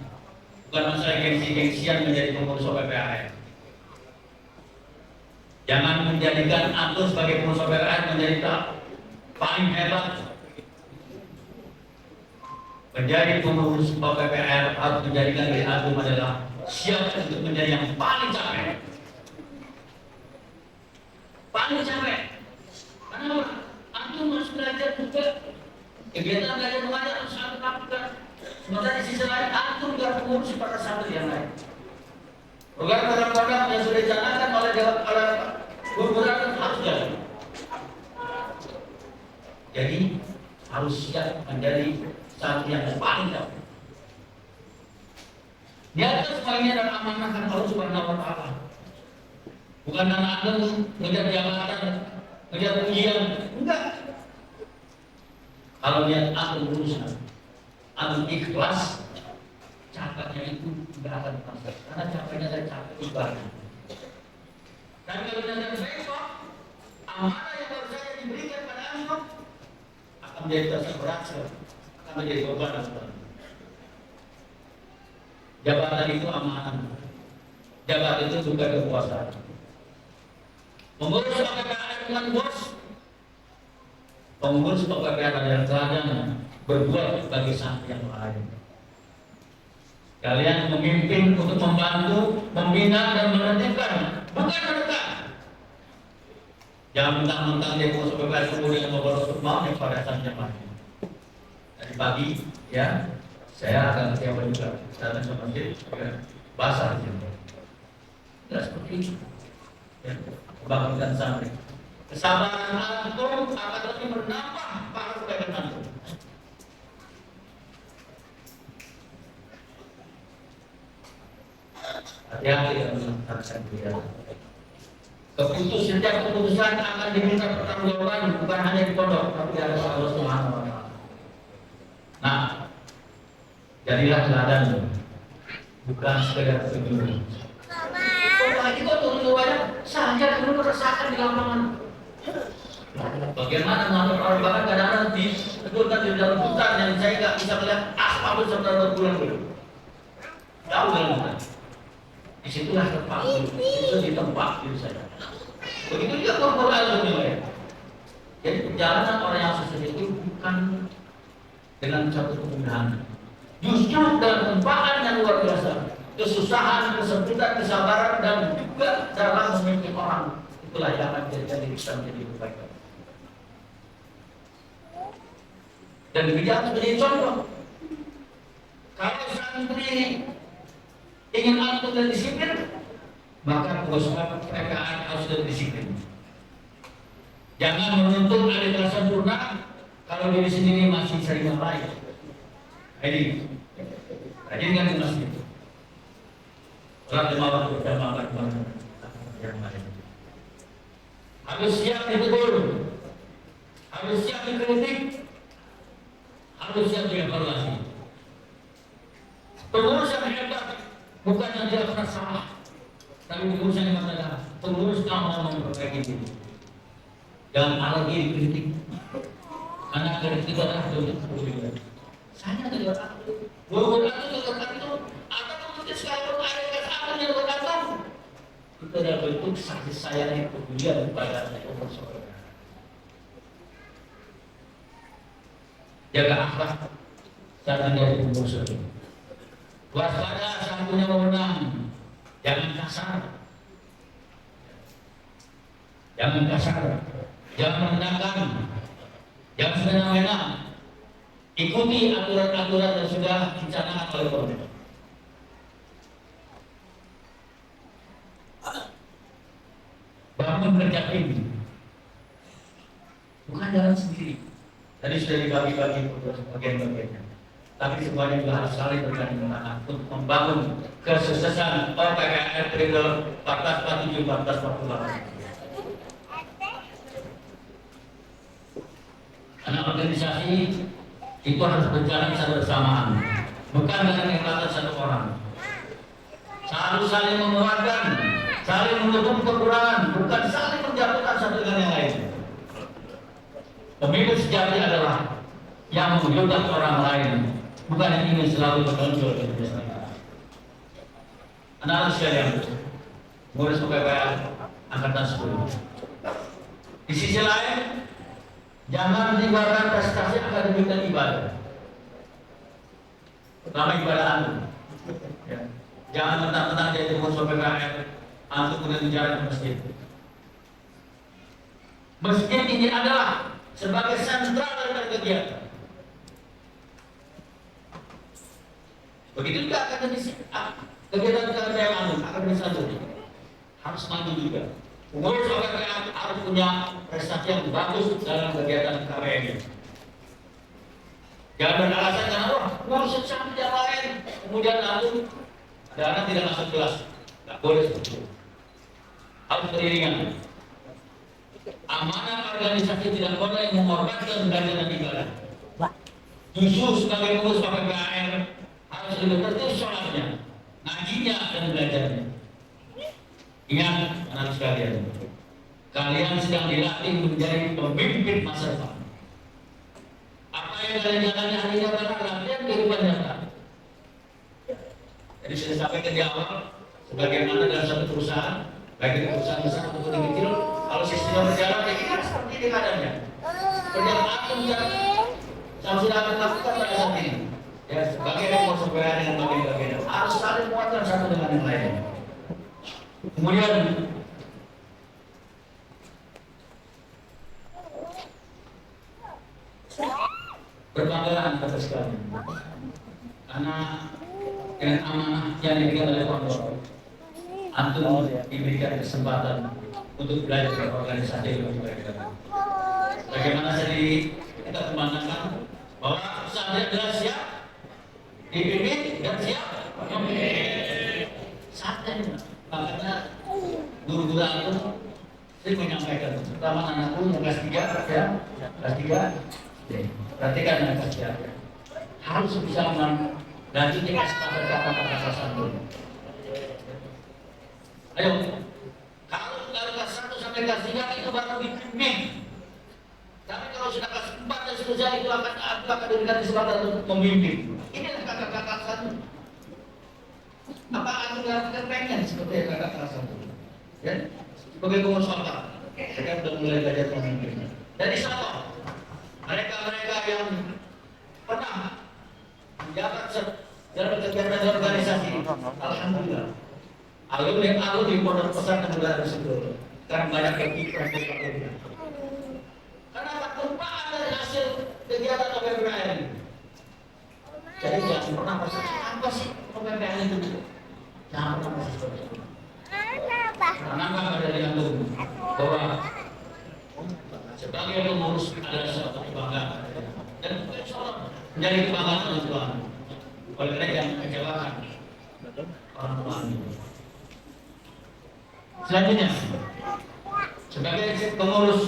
bukan masalah gengsi-gengsian menjadi pengurus PPR. Jangan menjadikan antum sebagai pengurus PPR menjadi paling hebat. Menjadi pengurus PPR harus menjadikan diri antum adalah siap untuk menjadi yang paling capek. Paling capek. Kenapa? Antum harus belajar juga. Kegiatan belajar mengajar harus antum lakukan. Sementara di sisi lain antum juga pengurus pada santri yang lain. Program-program yang sudah dicanangkan oleh guru harus jalan. Jadi harus siap menjadi santri yang paling jauh. Di atas semuanya dan amanahkan Allah Subhanahu wa Ta'ala. Bukan karena Anda mengejar jabatan, mengejar pujian, enggak. Kalau lihat Anda berusaha, Anda ikhlas, capeknya itu tidak akan terasa. Karena capeknya saya capek ibadah. Dan kalau Anda besok, amanah yang baru saja diberikan pada Anda akan menjadi terasa berat, akan menjadi beban Anda. Jabatan itu amanah. Jabatan itu bukan kekuasaan. Mengurus PPR dengan bos. Pengurus PPR adalah teladan berbuat bagi santri yang lain. Kalian memimpin untuk membantu, membina dan menertibkan, bukan menekan. Jangan mentang-mentang dia pengurus PPR kemudian membawa mau pada santri yang lain. Tadi pagi, ya. Saya akan siapa juga datang ke masjid, basah di sini. Tidak seperti itu. Ya, kebangkitan santri. Kesabaran antum akan lebih menambah para kebaikan antum. Hati-hati dalam melaksanakan kegiatan. Setiap keputusan akan diminta pertanggungjawaban bukan hanya di pondok, tapi di hadapan Allah Subhanahu wa Ta'ala. Nah, jadilah teladan, bukan sekedar penyuluh. Lagi kok turun ke wadah, saya dulu merasakan di lapangan. Bagaimana mengatur penerbangan kadang-kadang ditudurkan di dalam hutan yang saya nggak bisa melihat aspal serta berbulan-bulan. Jauh dalam hutan. Disitulah tempat itu di tempat diri saya. Begitu juga korporal dunia. Jadi perjalanan orang yang sukses itu bukan dengan satu kemudahan. Justru dalam tempaan yang luar biasa, kesusahan, kesempitan, kesabaran dan juga dalam memimpin orang, itulah yang akan menjadikan diri kita menjadi lebih baik. Dan demikian menjadi contoh. Kalau santri ingin angkuh dan disiplin, maka pengurus PPR harus disiplin. Jangan menuntut ada sempurna kalau diri sendiri masih sering yang lain. Ini, rajin kan ke masjid. Sholat 5 waktu berjamaah yang lain. Harus siap ditegur, harus siap dikritik, harus siap dievaluasi. Pengurus yang hebat bukan yang tidak pernah salah, tapi pengurus yang hebat adalah pengurus yang mau memperbaiki diri. Jangan alergi dikritik, karena kritik itu adalah bentuk kepedulian. Saya tidak takut, guru itu tidak takut, atau mungkin sekalipun ada kesalahan yang berkata, itu adalah bentuk kasih sayang yang kepedulian kepada pengurus. Jaga akhlak saat menjadi pengurus. Waspada saat punya wewenang, jangan kasar, jangan merendahkan, jangan semena-mena. Ikuti aturan-aturan yang sudah dicanangkan oleh pemerintah. Bangun kerja tim, bukan jalan sendiri. Tadi sudah dibagi-bagi bagian-bagiannya. Tapi semuanya juga harus saling bergandeng tangan untuk membangun kesuksesan OPPR periode 1447-1448. Karena organisasi itu harus berjalan secara bersamaan, bukan dengan kekuatan satu orang. Harus saling menguatkan, saling menutup kekurangan, bukan saling menjatuhkan satu dengan yang lain. Pemimpin sejati adalah yang menghidupkan orang lain, bukan yang ingin selalu menonjol di dunia sendiri. Anak-anak sekalian, pengurus OPPR Angkatan 10. Di sisi lain, jangan tinggalkan prestasi akademik dan ibadah. Pertama ibadah antum. Ya. Jangan mentang-mentang jadi pengurus OPPR antum kemudian menjalankan masjid. Masjid ini adalah sebagai sentral dari kegiatan. Begitu juga akademisi, kegiatan antum, akademisasi harus maju juga. Pengurus OPPR harus punya prestasi yang bagus dalam kegiatan KPM. Jangan beralasan karena wah, ngurus sampai yang lain, kemudian langsung dana tidak masuk kelas. Tidak boleh seperti itu. Harus beriringan. Amanah organisasi tidak boleh mengorbankan belajar dan ibadah. Justru sebagai pengurus OPPR harus lebih tertib sholatnya, ngajinya dan belajarnya. Ingat anak sekalian, kalian sedang dilatih menjadi pemimpin masa depan. Apa yang kalian jalani hari ini adalah latihan kehidupan nyata. Jadi saya sampaikan di awal, sebagaimana dalam satu perusahaan, baik itu perusahaan besar ataupun yang kecil, kalau sistemnya berjalan, ya kita seperti ini keadaannya. Perjalanan yang sudah akan lakukan pada saat ini, ya sebagai pengurus OPPR dengan bagian-bagian harus saling menguatkan satu dengan yang lain. Kemudian berbanggalah kata sekali, karena dengan amanah yang diberikan oleh pondok, antum diberikan kesempatan untuk belajar berorganisasi lebih baik lagi. Bagaimana tadi kita kembangkan bahwa pesantren adalah siap dipimpin dan siap memimpin. Saatnya, makanya guru-guru itu sering menyampaikan, terutama anakku yang kelas 3 ya, kelas 3, perhatikan anak kelas 3 harus bisa nanti tingkat standar kata-kata kelas 1. Ayo, kalau dari kelas 1 sampai kelas 3 itu baru dipimpin. Tapi kalau sudah kelas 4 dan seterusnya itu akan diberikan kesempatan untuk memimpin. Inilah kakak-kakak kelas 1. Apa anda nggak pengen seperti kakak kelas 1? Ya, sebagai pengurus OPPR, saya sudah mulai belajar pemimpin. Dari sana, mereka yang pernah menjabat dalam kegiatan organisasi, alhamdulillah, alumni pondok pesantren negara tersebut, karena banyak yang ikut. Karena tumpaan dari hasil kegiatan OPPR ini. Jadi jangan pernah berpikir apa sih OPPR itu? Jangan pernah berpikir. Karena apa dari antum bahwa sebagai pengurus adalah suatu kebanggaan dan menjadi kebanggaan untuk Tuhan. Oleh karena yang kecewakan orang tua. Selanjutnya, sebagai pengurus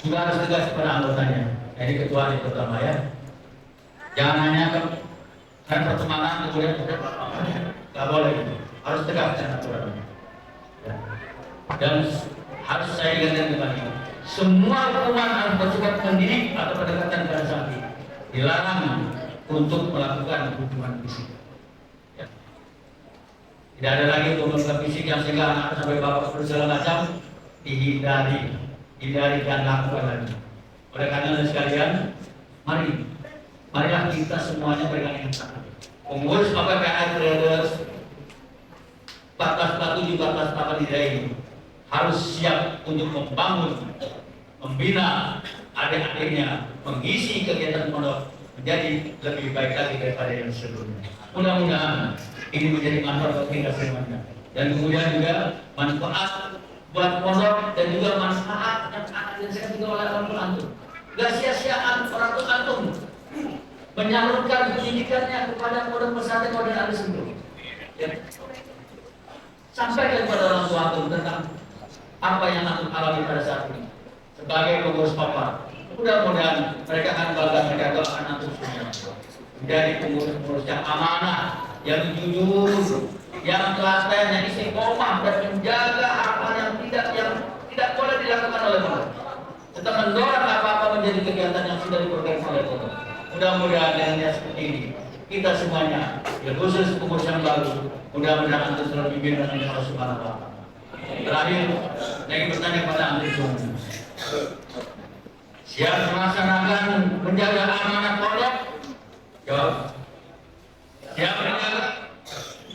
juga harus tegas kepada anggotanya. Jadi ketua ini terutama ya. Jangan hanya kan pertemanan kemudian nggak boleh gitu. Harus tegas dan aturan. Ya. Dan harus saya ingatkan kembali, semua hukuman harus bersifat mendidik atau pendekatan pada saksi. Dilarang untuk melakukan hubungan fisik. Ya. Tidak ada lagi hubungan fisik yang sehingga anak sampai bapak segala macam dihindari dan lakukan lagi. Oleh karena sekalian, marilah kita semuanya bergandeng tangan. Pengurus PPPA Traders 1447-1448 ini harus siap untuk membangun, membina adik-adiknya, mengisi kegiatan pondok menjadi lebih baik lagi daripada yang sebelumnya. Mudah-mudahan ini menjadi manfaat bagi kita semuanya. Dan kemudian juga manfaat buat pondok dan juga manfaat yang akan dirasakan juga oleh orang tua antum. Gak sia-siaan orang tua antum menyalurkan pendidikannya kepada pondok pesantren modern Al-Sunnah. Ya. Sampaikan kepada orang tua antum tentang apa yang antum alami pada saat ini sebagai pengurus papa. Mudah-mudahan mereka akan bangga, mereka akan antum semua menjadi pengurus-pengurus yang amanah, yang jujur, yang telaten, yang istiqomah dan menjaga hal-hal yang tidak boleh dilakukan oleh pondok. Tetap mendorong apa-apa menjadi kegiatan yang sudah diprogram oleh pondok. Mudah-mudahan dengan seperti ini kita semuanya, ya khusus pengurus yang baru, mudah-mudahan antum selalu dibimbing oleh Allah Subhanahu wa Ta'ala. Terakhir, lagi bertanya kepada antum semua. Siap melaksanakan menjaga amanat pondok? Jawab. Siap menjaga?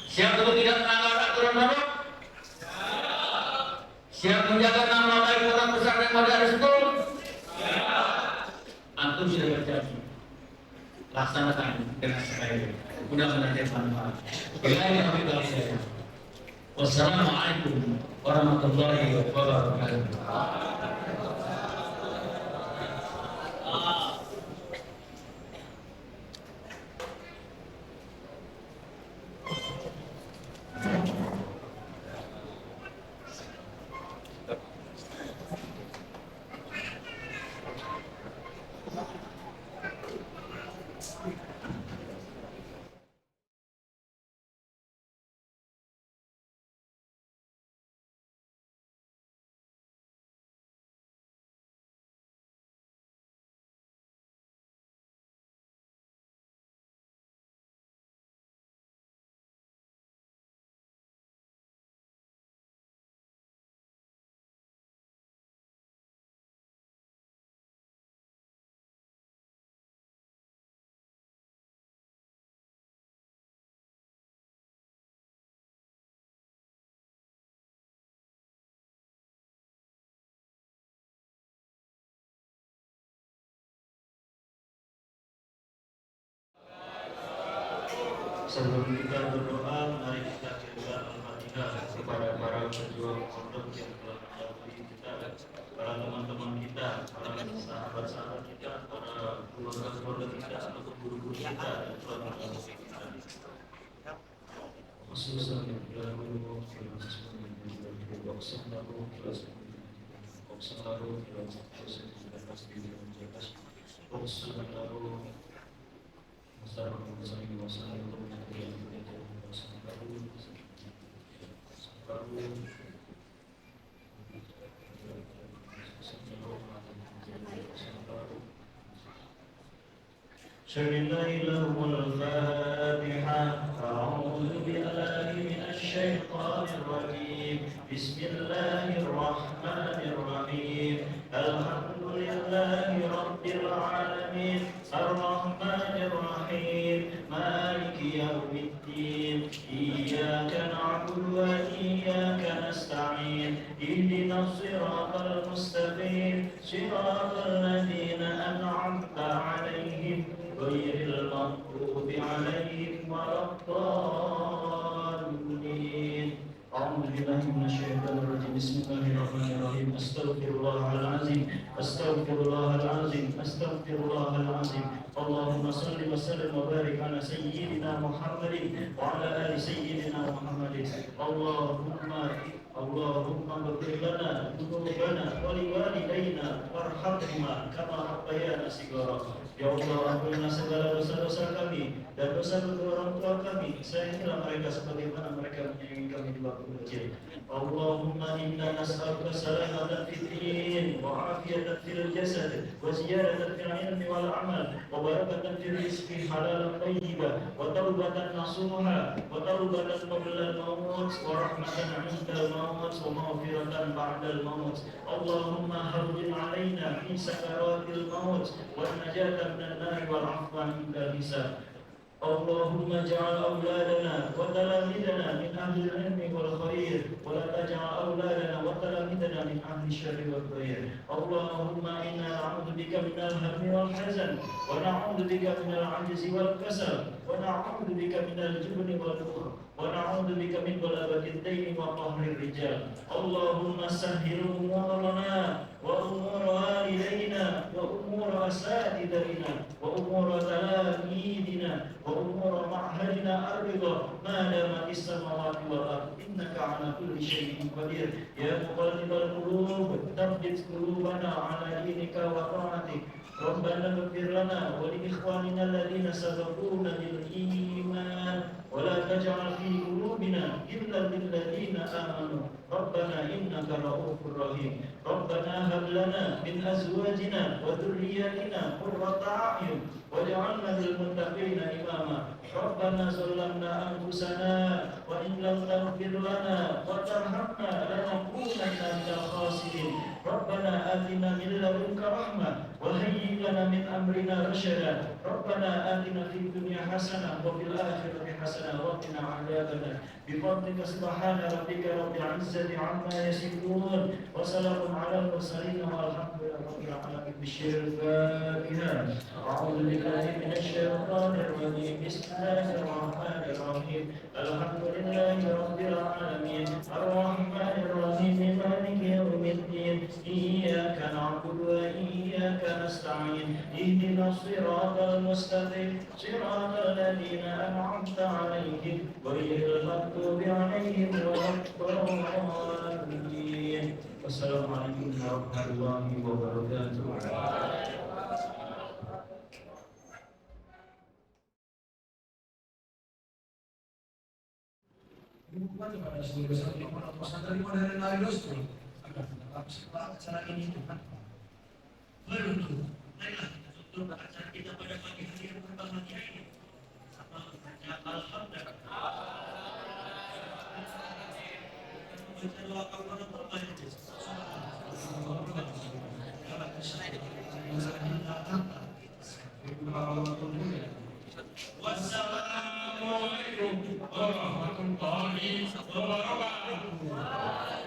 Siap untuk tidak melanggar aturan pondok? Siap menjaga nama baik pondok pesantren Madarus Betul? Antum sudah berjanji. Laksanakan dengan sebaik. Mudah-mudahan bermanfaat. Wassalamualaikum warahmatullahi wabarakatuh. Sebelum kita berdoa, mari kita bacakan Al-Fatihah kepada para pejuang pondok yang telah mendahului kita, para teman-teman kita, para sahabat-sahabat kita, para keluarga-keluarga kita, atau guru-guru kita dan teman-teman kita. Bismillahirrahmanirrahim. A'udzu billahi minasy syaithanir rajim. Bismillahirrahmanirrahim. Alhamdulillahi rabbil alamin. Ar-rahmanir rahim. Maliki yaumiddin. Iyyaka na'budu wa iyyaka nasta'in. Ihdinas siratal mustaqim. Siratal ladzina an'amta 'alaihim ghairil maghdubi 'alaihim waladdallin. A'udzu billahi minasy syaithanir rajim. Bismillahirrahmanirrahim. الرحيم أستغفر الله العظيم أستغفر الله العظيم أستغفر الله العظيم. اللهم صل وسلم وبارك على سيدنا محمد وعلى آل سيدنا محمد. اللهم اغفر لنا ذنوبنا ولوالدينا وارحمهما كما ربيانا صغارا. Ya Allah, ampunilah segala dosa-dosa kami dan dosa kedua orang tua kami. Sayangilah mereka sebagaimana mereka menyayangi kami di waktu kecil. Allahumma inna nas'aluka salamatan fid din wa afiyatan fil jasad wa ziyadatan fil ilmi wal amal wa barakatan fil rizqi halalan thayyiban wa taubatan nasuha wa taubatan qabla al-maut wa rahmatan 'inda al-maut wa maghfiratan ba'da al-maut. Allahumma hawwin 'alaina fi sakaratil maut wa najatan من النار والعفو عند الحساب. اللهم اجعل أولادنا وتلاميذنا من أهل العلم والخير ولا تجعل أولادنا وتلاميذنا من أهل الشر والخير. اللهم إنا نعوذ بك من الهم والحزن ونعوذ بك من العجز والكسل ونعوذ بك من الجبن والبخل ونعوذ بك من غلبة الدين وقهر الرجال. اللهم سهل أمورنا وأمور والدينا وأمور أساتذتنا وأمور تلاميذنا وأمور معهدنا الرضا ما دامت السماوات والأرض إنك على كل شيء قدير. يا مقلب القلوب ثبت قلوبنا على دينك وطاعتك. ربنا اغفر لنا ولإخواننا الذين سبقونا بالإيمان ولا تجعل في قلوبنا غلا للذين آمنوا ربنا إنك رؤوف رحيم. ربنا هب لنا من أزواجنا وذرياتنا قرة أعين واجعلنا للمتقين إماما. ربنا ظلمنا أنفسنا وإن لم تغفر لنا وترحمنا لنكونن من الخاسرين. ربنا آتنا من لدنك رحمة وهيئ لنا من أمرنا رشدا. ربنا آتنا في الدنيا حسنة وفي الآخرة حسنة وقنا عذاب النار. بفضلك سبحان ربك رب العزة عما يصفون وسلام على المرسلين والحمد لله رب العالمين. بشر الفاتحة. أعوذ بالله من الشيطان الرجيم. بسم الله الرحمن الرحيم. الحمد لله رب العالمين الرحمن الرحيم مالك يوم الدين. إياك نعبد وإياك نستعين. اهدنا الصراط المستقيم صراط الذين أنعمت عليهم غير المغضوب عليهم ولا الضالين. والسلام عليكم ورحمة الله وبركاته. Dukungan kepada seluruh santri pondok pesantren modern Naridosto agar tetap setelah acara ini Tuhan menuntut. Marilah kita tutup acara kita pada pagi hari yang berbahagia ini sama membaca Alhamdulillah. Kita doa kepada Tuhan. Wassalamualaikum warahmatullahi wabarakatuh.